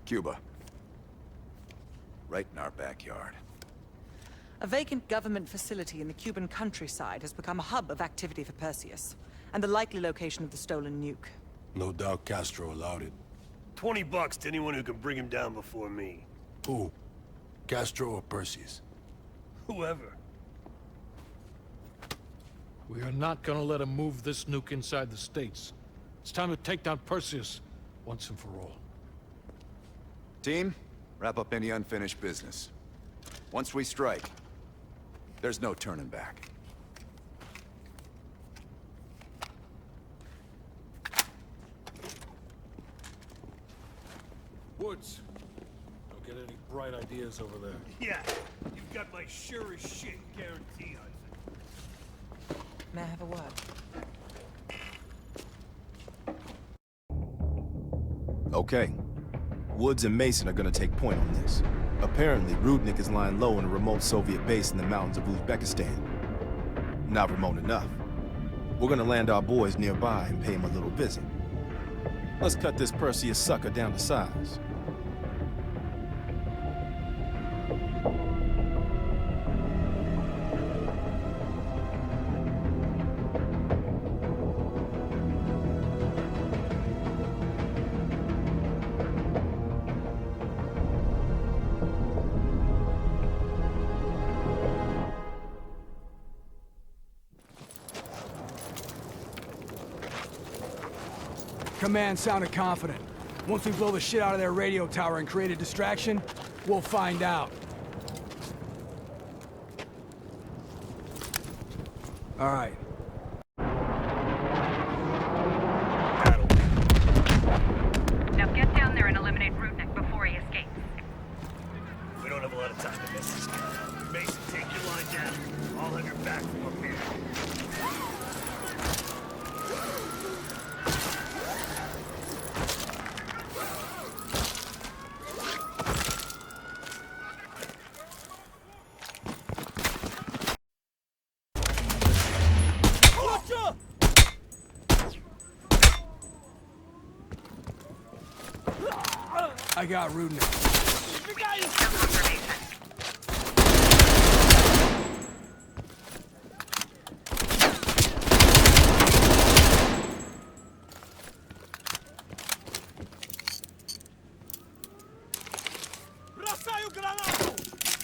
Cuba. Right in our backyard. A vacant government facility in the Cuban countryside has become a hub of activity for Perseus, and the likely location of the stolen nuke. No doubt Castro allowed it. $20 to anyone who can bring him down before me. Who? Castro or Perseus? Whoever. We are not gonna let him move this nuke inside the States. It's time to take down Perseus, once and for all. Team, wrap up any unfinished business. Once we strike, there's no turning back. Woods, don't get any bright ideas over there. Yeah, you've got my sure as shit guarantee on it. May I have a word? Okay. Woods and Mason are gonna take point on this. Apparently, Rudnick is lying low in a remote Soviet base in the mountains of Uzbekistan. Not remote enough. We're gonna land our boys nearby and pay him a little visit. Let's cut this Perseus sucker down to size. Command sounded confident. Once we blow the shit out of their radio tower and create a distraction, we'll find out. All right. Now get down there and eliminate Rudnick before he escapes. We don't have a lot of time to miss this guy. Mason, take your line down. I'll have your back from up here. I got Rudnick.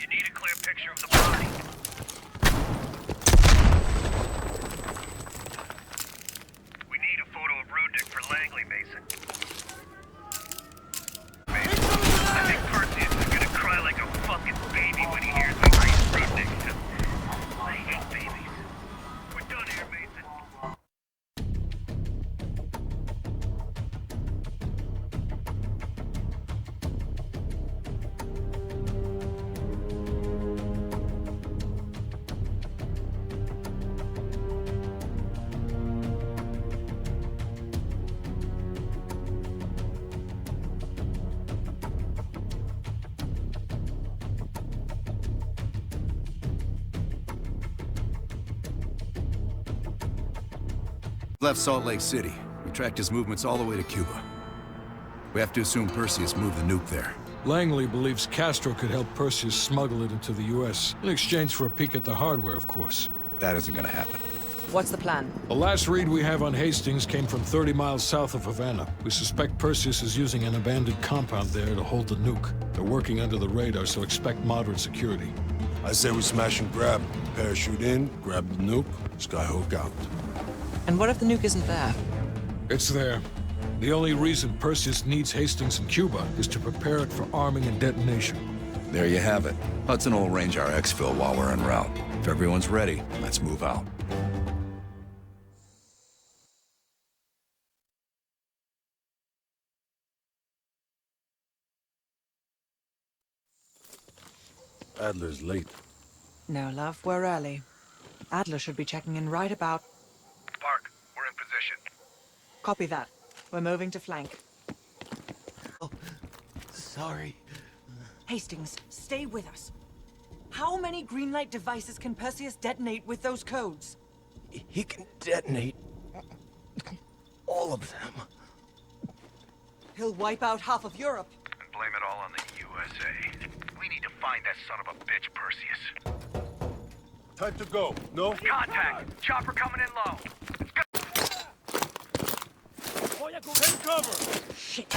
You need a clear picture of the body. We need a photo of Rudnick for Langley, Mason. I think Perseus is gonna cry like a fucking baby when he hears we raised Rudnick. I hate babies. We're done here, Mason. Left Salt Lake City. We tracked his movements all the way to Cuba. We have to assume Perseus moved the nuke there. Langley believes Castro could help Perseus smuggle it into the US, in exchange for a peek at the hardware, of course. That isn't gonna happen. What's the plan? The last read we have on Hastings came from 30 miles south of Havana. We suspect Perseus is using an abandoned compound there to hold the nuke. They're working under the radar, so expect moderate security. I say we smash and grab. Parachute in, grab the nuke, skyhook out. And what if the nuke isn't there? It's there. The only reason Perseus needs Hastings in Cuba is to prepare it for arming and detonation. There you have it. Hudson will arrange our exfil while we're en route. If everyone's ready, let's move out. Adler's late. No, love, we're early. Adler should be checking in right about... Park, we're in position. Copy that. We're moving to flank. Oh, sorry. Hastings, stay with us. How many Greenlight devices can Perseus detonate with those codes? He can detonate all of them. He'll wipe out half of Europe. And blame it all on the USA. We need to find that son of a bitch, Perseus. Time to go. No? Contact! Chopper coming in low. Take cover! Shit.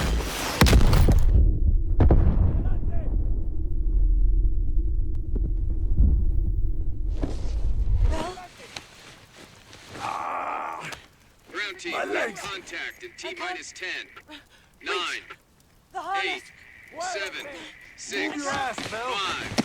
Ground team, contact in T-minus 10, 9, 8, 7, 6, 5.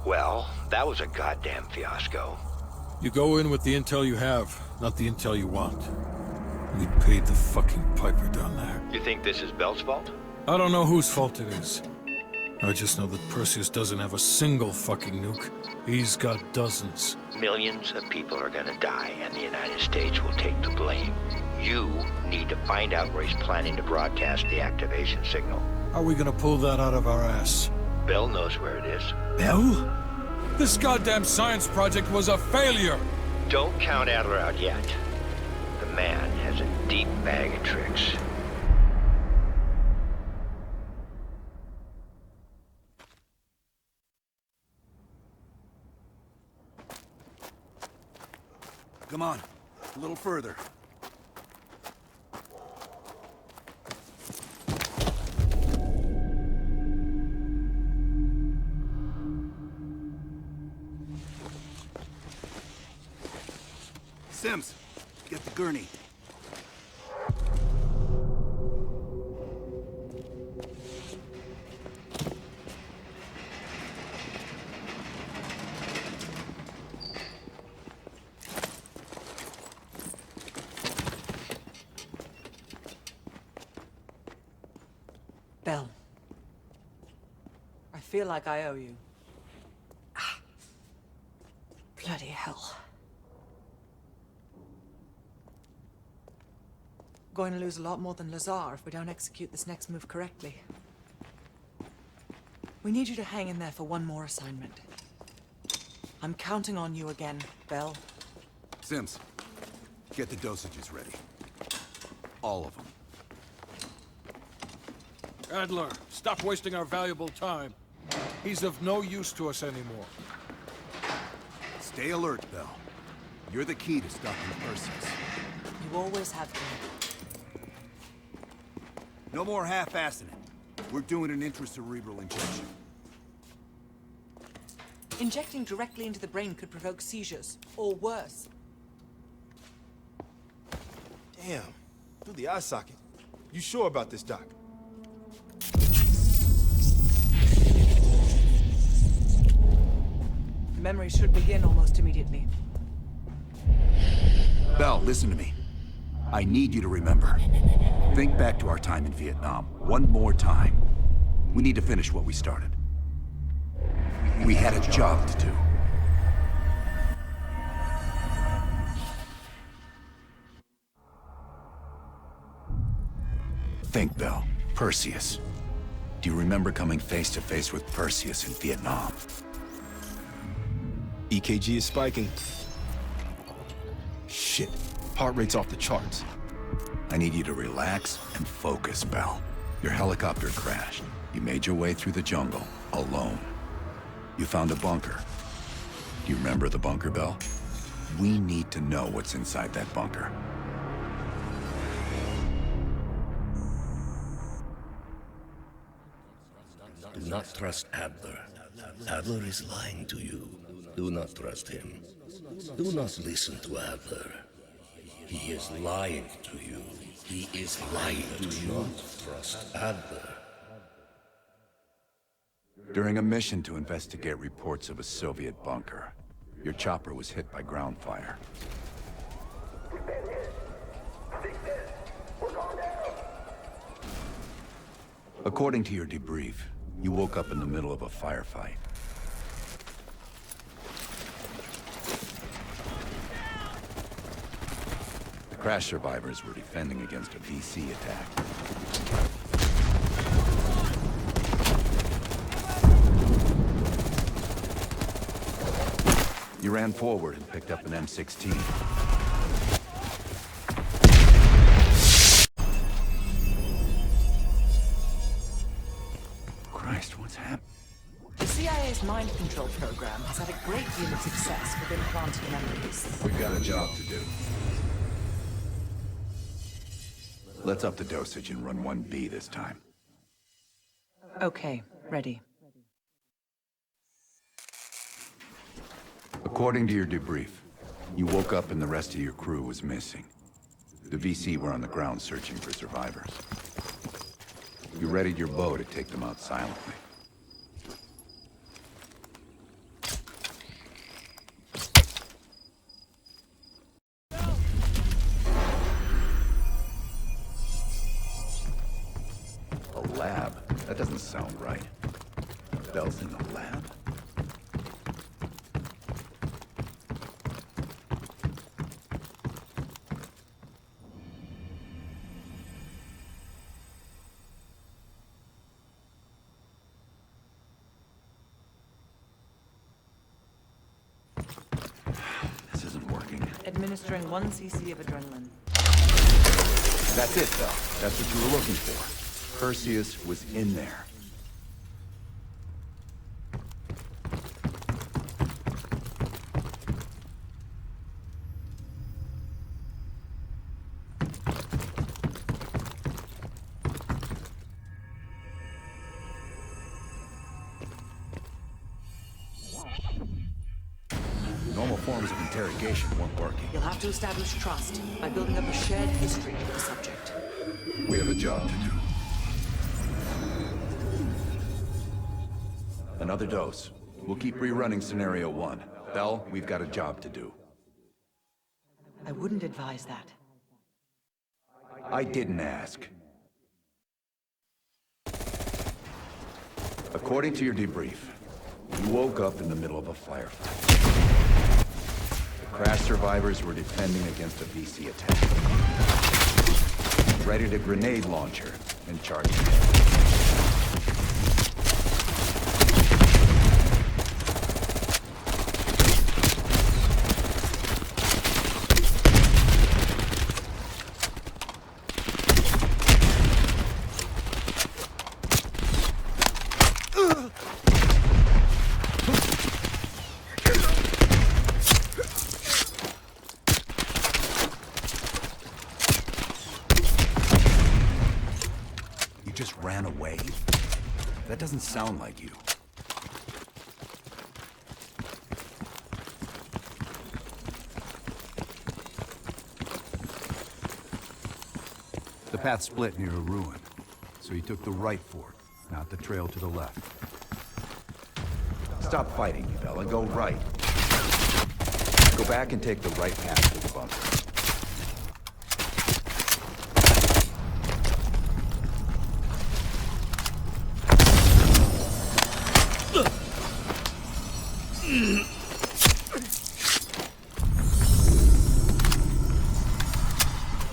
Well, that was a goddamn fiasco. You go in with the intel you have, not the intel you want. We paid the fucking piper down there. You think this is Bell's fault? I don't know whose fault it is. I just know that Perseus doesn't have a single fucking nuke. He's got dozens. Millions of people are gonna die, and the United States will take the blame. You need to find out where he's planning to broadcast the activation signal. How are we gonna pull that out of our ass? Bell knows where it is. Bell? This goddamn science project was a failure! Don't count Adler out yet. The man has a deep bag of tricks. Come on, a little further. Sims, get the gurney. Bell. I feel like I owe you. Bloody hell. Going to lose a lot more than Lazar if we don't execute this next move correctly. We need you to hang in there for one more assignment. I'm counting on you again, Bell. Sims, get the dosages ready. All of them. Adler, stop wasting our valuable time. He's of no use to us anymore. Stay alert, Bell. You're the key to stopping Perseus. You always have been. No more half-assing it. We're doing an intracerebral injection. Injecting directly into the brain could provoke seizures, or worse. Damn. Through the eye socket. You sure about this, Doc? The memory should begin almost immediately. Bell, listen to me. I need you to remember. Think back to our time in Vietnam. One more time. We need to finish what we started. We had a job to do. Think, Bell. Perseus. Do you remember coming face to face with Perseus in Vietnam? EKG is spiking. Shit. Heart rate's off the charts. I need you to relax and focus, Bell. Your helicopter crashed. You made your way through the jungle, alone. You found a bunker. Do you remember the bunker, Bell? We need to know what's inside that bunker. Do not trust Adler. Adler is lying to you. Do not trust him. Do not listen to Adler. He is lying to you. He is lying to you. Do not trust Adler. During a mission to investigate reports of a Soviet bunker, your chopper was hit by ground fire. According to your debrief, you woke up in the middle of a firefight. The crash survivors were defending against a VC attack. You ran forward and picked up an M16. Christ, what's happened? The CIA's mind control program has had a great deal of success with implanted memories. We've got a job to do. Let's up the dosage and run 1B this time. Okay, ready. According to your debrief, you woke up and the rest of your crew was missing. The VC were on the ground searching for survivors. You readied your bow to take them out silently. A lab? That doesn't sound right. Bell's in the lab? Administering 1 cc of adrenaline. That's it, though. That's what you were looking for. Perseus was in there. Normal forms of interrogation weren't working. You'll have to establish trust by building up a shared history with the subject. We have a job to do. Another dose. We'll keep rerunning Scenario 1. Bell, we've got a job to do. I wouldn't advise that. I didn't ask. According to your debrief, you woke up in the middle of a firefight. The crash survivors were defending against a VC attack. Readied a grenade launcher and charged ahead. Ran away? That doesn't sound like you. The path split near a ruin, so you took the right fork, not the trail to the left. Stop fighting, Bella. Go right. Go back and take the right path to the bunker.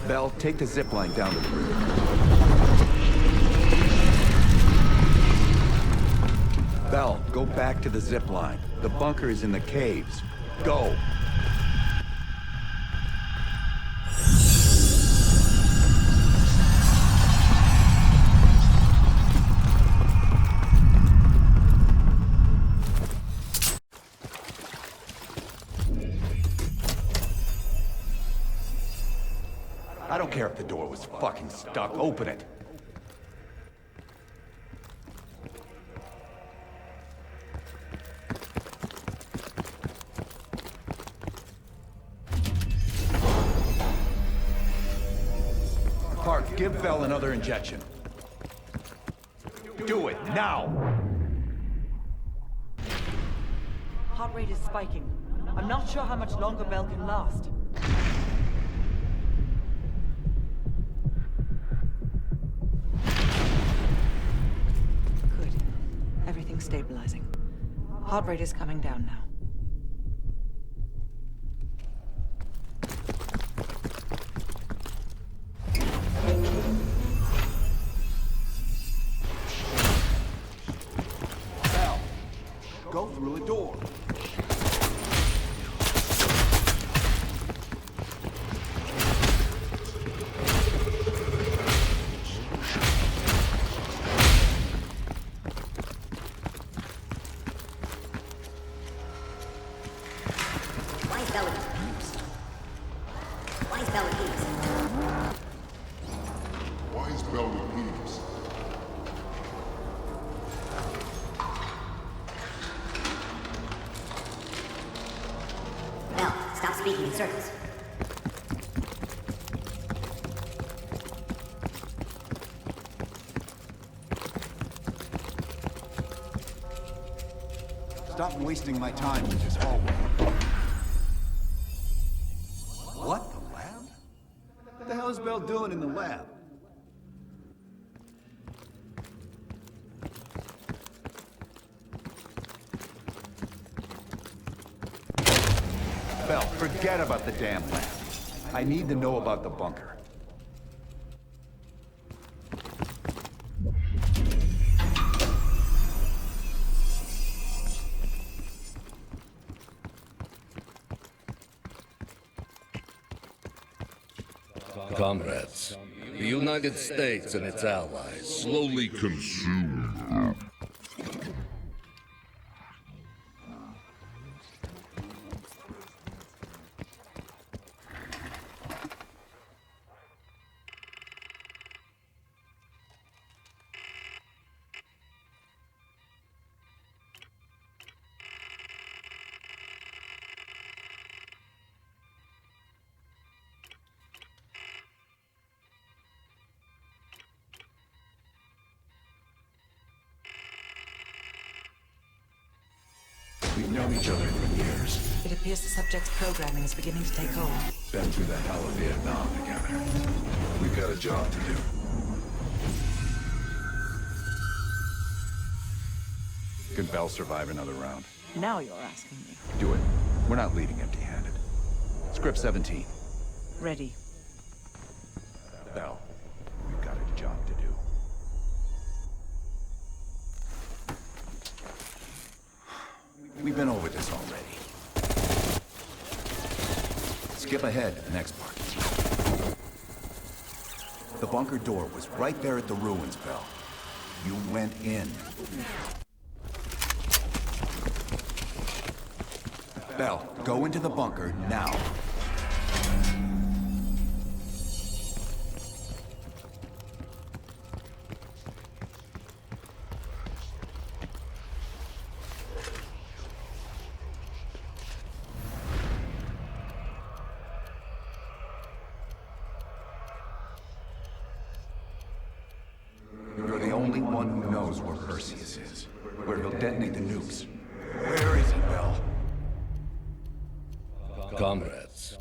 Bell, take the zipline down to the river. Go back to the zip line. The bunker is in the caves. Go! I don't care if the door was fucking stuck. Open it. Park, give Bell another injection. Do it, now! Heart rate is spiking. I'm not sure how much longer Bell can last. Good. Everything's stabilizing. Heart rate is coming down now. Go through a door. Why is Bell at Peeps? Why is Bell at Peeps? Why is Bell at Peeps? Bell, stop speaking in circles. Stop wasting my time with this hallway. What? The lab? What the hell is Bell doing in the lab? Bell, forget about the damn lab. I need to know about the bunker. Comrades, the United States and its allies slowly consume. We've known each other for years. It appears the subject's programming is beginning to take hold. Been through the hell of Vietnam together. We've got a job to do. Can Bell survive another round? Now you're asking me. Do it. We're not leaving empty-handed. Script 17. Ready. Bell, we've got a job to do. We've been over this already. Skip ahead to the next part. The bunker door was right there at the ruins, Bell. You went in. Bell, go into the bunker now. You're the only one who knows where Perseus is, where he'll detonate the nukes. Where is he, Bell? Comrades,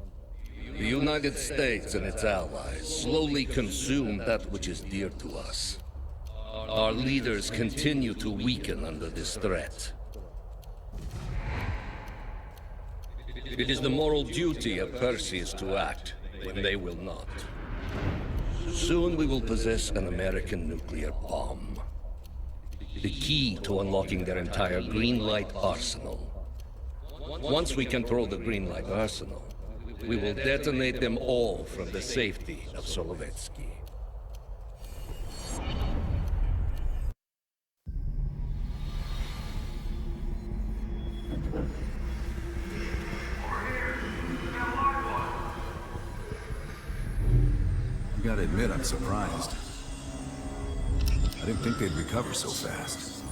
the United States and its allies slowly consume that which is dear to us. Our leaders continue to weaken under this threat. It is the moral duty of Perseus to act when they will not. Soon we will possess an American nuclear bomb. the key to unlocking their entire Greenlight arsenal. Once we control the Greenlight arsenal, we will detonate them all from the safety of Solovetsky. I gotta admit, I'm surprised. I didn't think they'd recover so fast.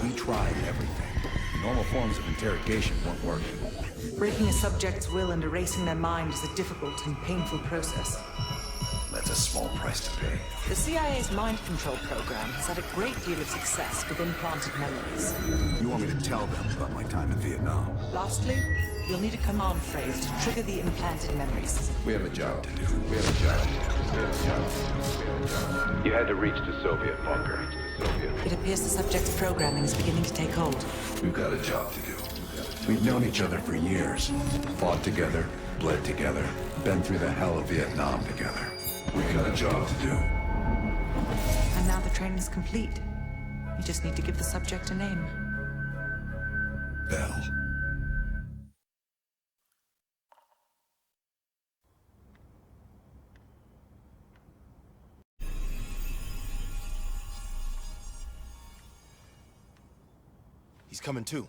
We tried everything. Normal forms of interrogation weren't working. Breaking a subject's will and erasing their mind is a difficult and painful process. That's a small price to pay. The CIA's mind control program has had a great deal of success with implanted memories. You want me to tell them about my time in Vietnam? Lastly, you'll need a command phrase to trigger the implanted memories. We have a job to do. You had to reach the Soviet bunker. It appears the subject's programming is beginning to take hold. We've got a job to do. We've known each other for years. Fought together, bled together, been through the hell of Vietnam together. We've got a job to do. And now the training's complete. You just need to give the subject a name. Bell. He's coming too.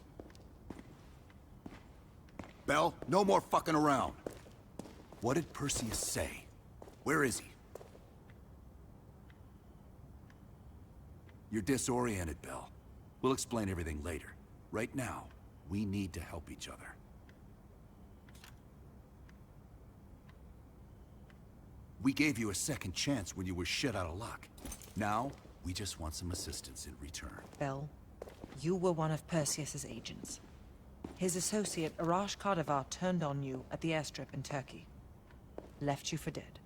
Bell, no more fucking around. What did Perseus say? Where is he? You're disoriented, Bell. We'll explain everything later. Right now, we need to help each other. We gave you a second chance when you were shit out of luck. Now, we just want some assistance in return. Bell, you were one of Perseus's agents. His associate, Arash Kardavar, turned on you at the airstrip in Turkey. Left you for dead.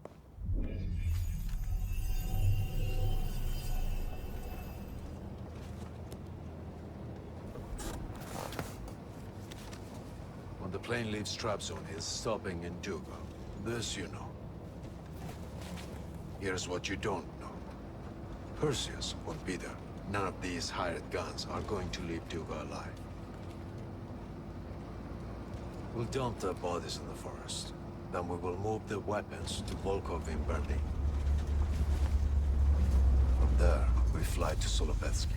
When the plane leaves trap zone, it's stopping in Duga. This you know. Here's what you don't know. Perseus won't be there. None of these hired guns are going to leave Duga alive. We'll dump their bodies in the forest. Then we will move the weapons to Volkov in Berlin. From there, we fly to Solovetsky.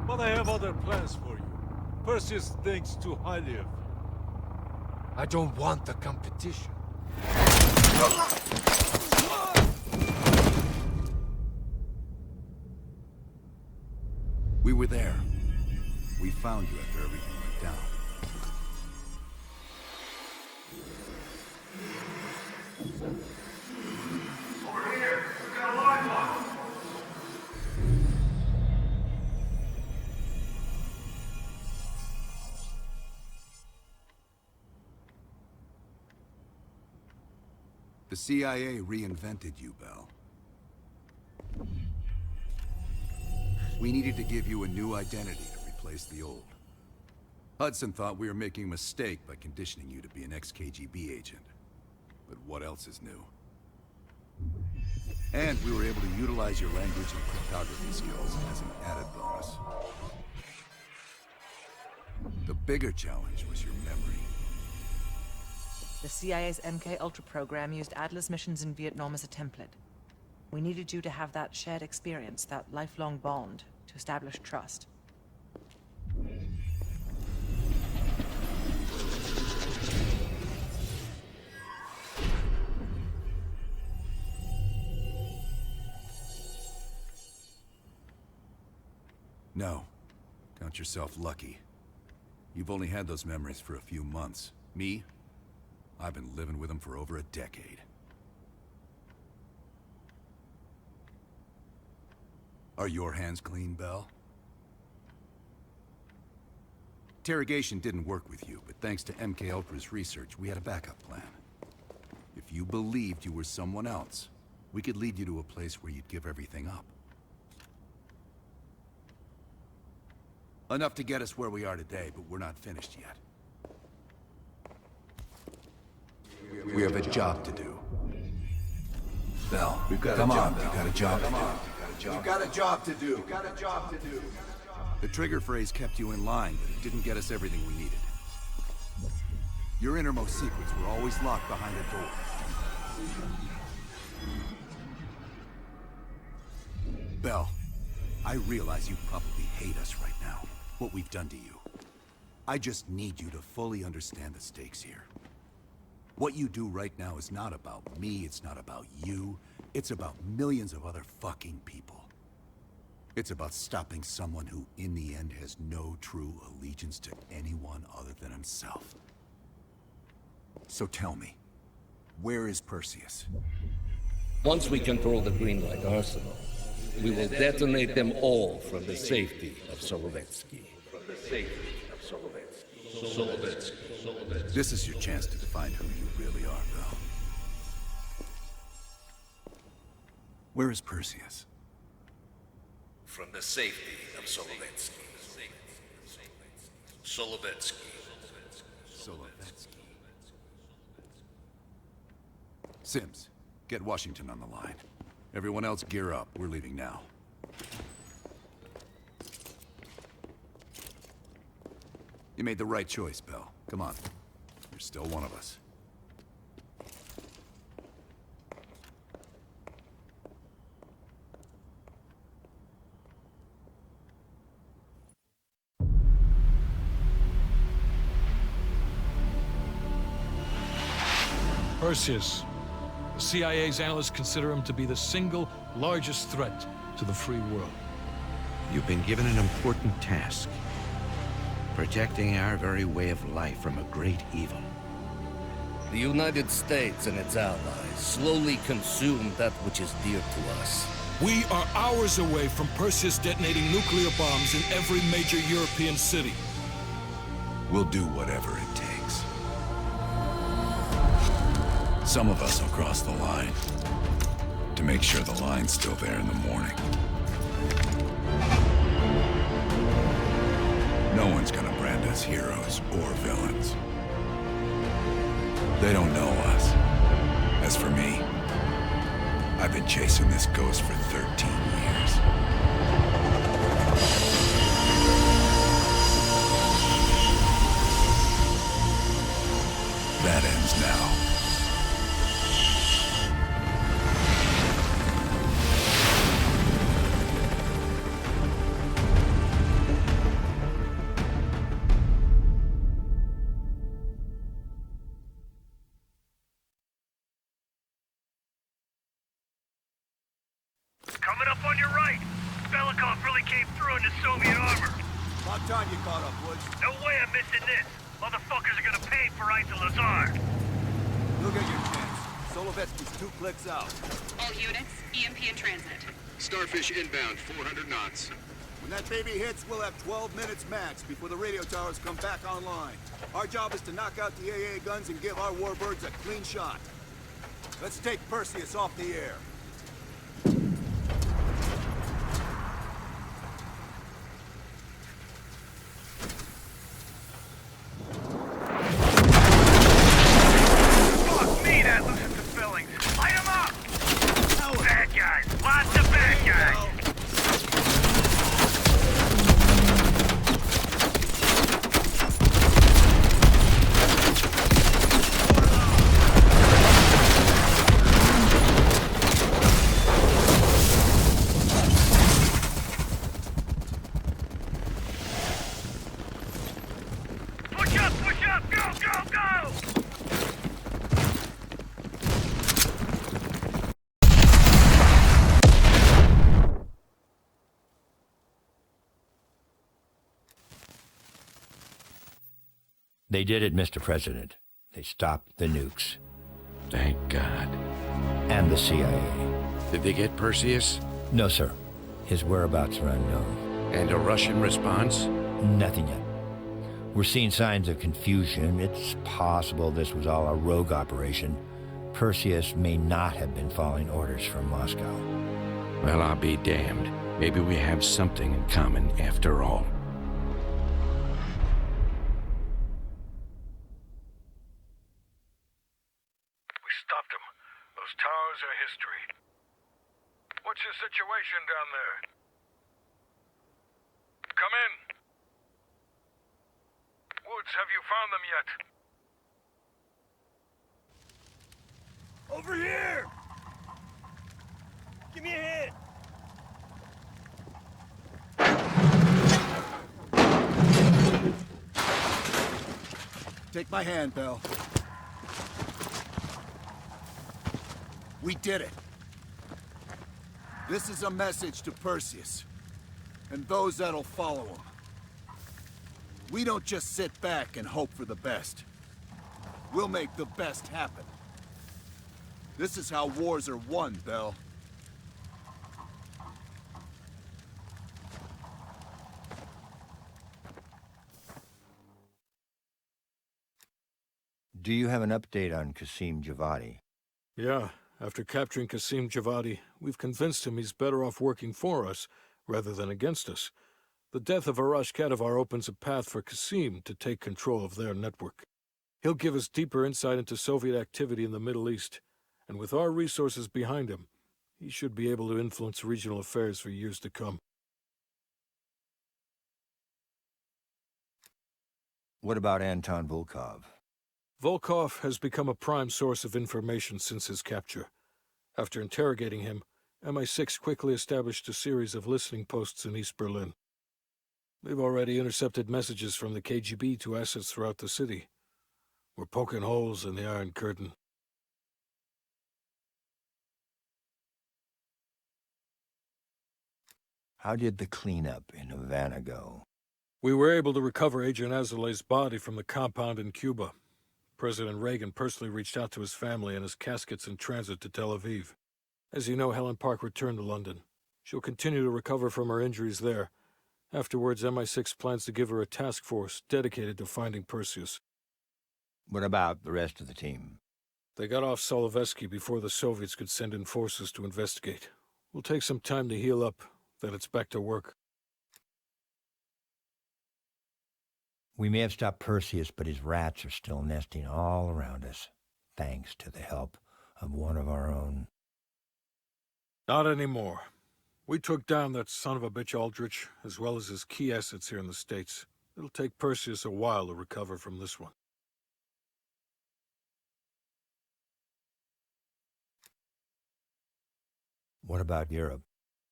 But I have other plans for you. Perseus thinks too highly of you. I don't want the competition. We were there. We found you after everything went down. Over here! We've got a live one! The CIA reinvented you, Bell. We needed to give you a new identity to replace the old. Hudson thought we were making a mistake by conditioning you to be an ex-KGB agent. But what else is new? And we were able to utilize your language and cryptography skills as an added bonus. The bigger challenge was your memory. The CIA's MK Ultra program used Adler's missions in Vietnam as a template. We needed you to have that shared experience, that lifelong bond, to establish trust. No. Count yourself lucky. You've only had those memories for a few months. Me? I've been living with them for over a decade. Are your hands clean, Bell? Interrogation didn't work with you, but thanks to MK Ultra's research, we had a backup plan. If you believed you were someone else, we could lead you to a place where you'd give everything up. Enough to get us where we are today, but we're not finished yet. We have a job to do. Bell, we've got a job to do. We've got a job to do. The trigger phrase kept you in line, but it didn't get us everything we needed. Your innermost secrets were always locked behind a door. Bell, I realize you probably hate us right now, what we've done to you. I just need you to fully understand the stakes here. What you do right now is not about me, it's not about you, it's about millions of other fucking people. It's about stopping someone who, in the end, has no true allegiance to anyone other than himself. So tell me, where is Perseus? Once we control the Greenlight arsenal, we will detonate them all from the safety of Solovetsky. This is your chance to define who you really are, Bell. Where is Perseus? From the safety of Solovetsky. Solovetsky. Sims, get Washington on the line. Everyone else gear up. We're leaving now. You made the right choice, Bell. Come on. You're still one of us. Perseus. The CIA's analysts consider him to be the single largest threat to the free world. You've been given an important task. Protecting our very way of life from a great evil. The United States and its allies slowly consume that which is dear to us. We are hours away from Perseus detonating nuclear bombs in every major European city. We'll do whatever it takes. Some of us will cross the line to make sure the line's still there in the morning. No one's gonna brand us heroes or villains. They don't know us. As for me, I've been chasing this ghost for 13 years. That ends now. Coming up on your right. Belikov really came through in the Soviet armor. About time you caught up, Woods. No way I'm missing this. Motherfuckers are gonna pay for Ryzen Lazar. You'll get your chance. Solovetsky's 2 clicks out. All units, EMP in transit. Starfish inbound, 400 knots. When that baby hits, we'll have 12 minutes max before the radio towers come back online. Our job is to knock out the AA guns and give our warbirds a clean shot. Let's take Perseus off the air. Fuck me, that loosens the fillings. Light 'em up! Bad guys. Lots of bad guys. Push up, go, go, go! They did it, Mr. President. They stopped the nukes. Thank God. And the CIA. Did they get Perseus? No, sir. His whereabouts are unknown. And a Russian response? Nothing yet. We're seeing signs of confusion. It's possible this was all a rogue operation. Perseus may not have been following orders from Moscow. Well, I'll be damned. Maybe we have something in common after all. We stopped them. Those towers are history. What What's your situation down there? Come in. Woods, have you found them yet? Over here! Give me a hand! Take my hand, Bell. We did it. This is a message to Perseus, and those that'll follow him. We don't just sit back and hope for the best. We'll make the best happen. This is how wars are won, Bell. Do you have an update on Qasim Javadi? Yeah, after capturing Qasim Javadi, we've convinced him he's better off working for us rather than against us. The death of Arash Kadivar opens a path for Qasim to take control of their network. He'll give us deeper insight into Soviet activity in the Middle East, and with our resources behind him, he should be able to influence regional affairs for years to come. What about Anton Volkov? Volkov has become a prime source of information since his capture. After interrogating him, MI6 quickly established a series of listening posts in East Berlin. They've already intercepted messages from the KGB to assets throughout the city. We're poking holes in the Iron Curtain. How did the cleanup in Havana go? We were able to recover Agent Azoulay's body from the compound in Cuba. President Reagan personally reached out to his family, and his casket's in transit to Tel Aviv. As you know, Helen Park returned to London. She'll continue to recover from her injuries there. Afterwards, MI6 plans to give her a task force dedicated to finding Perseus. What about the rest of the team? They got off Solovetsky before the Soviets could send in forces to investigate. We'll take some time to heal up, then it's back to work. We may have stopped Perseus, but his rats are still nesting all around us, thanks to the help of one of our own. Not anymore. We took down that son of a bitch Aldrich, as well as his key assets here in the States. It'll take Perseus a while to recover from this one. What about Europe?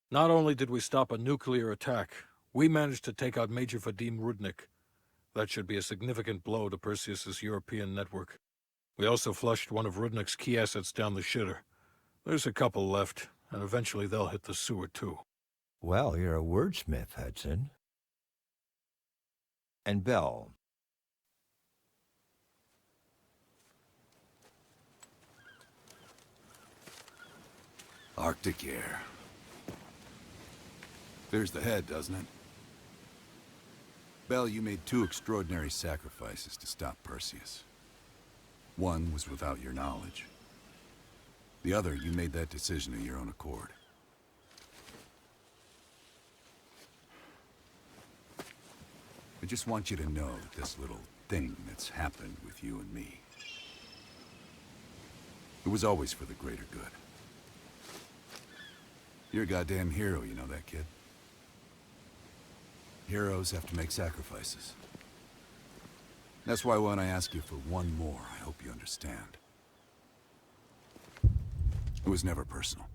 Not only did we stop a nuclear attack, we managed to take out Major Vadim Rudnik. That should be a significant blow to Perseus's European network. We also flushed one of Rudnik's key assets down the shitter. There's a couple left, and eventually they'll hit the sewer too. Well, you're a wordsmith, Hudson. And Bell. Arctic air. Clears the head, doesn't it? Bell, you made two extraordinary sacrifices to stop Perseus. One was without your knowledge. The other, you made that decision of your own accord. I just want you to know that this little thing that's happened with you and me, it was always for the greater good. You're a goddamn hero, you know that, kid? Heroes have to make sacrifices. That's why when I ask you for one more, I hope you understand. It was never personal.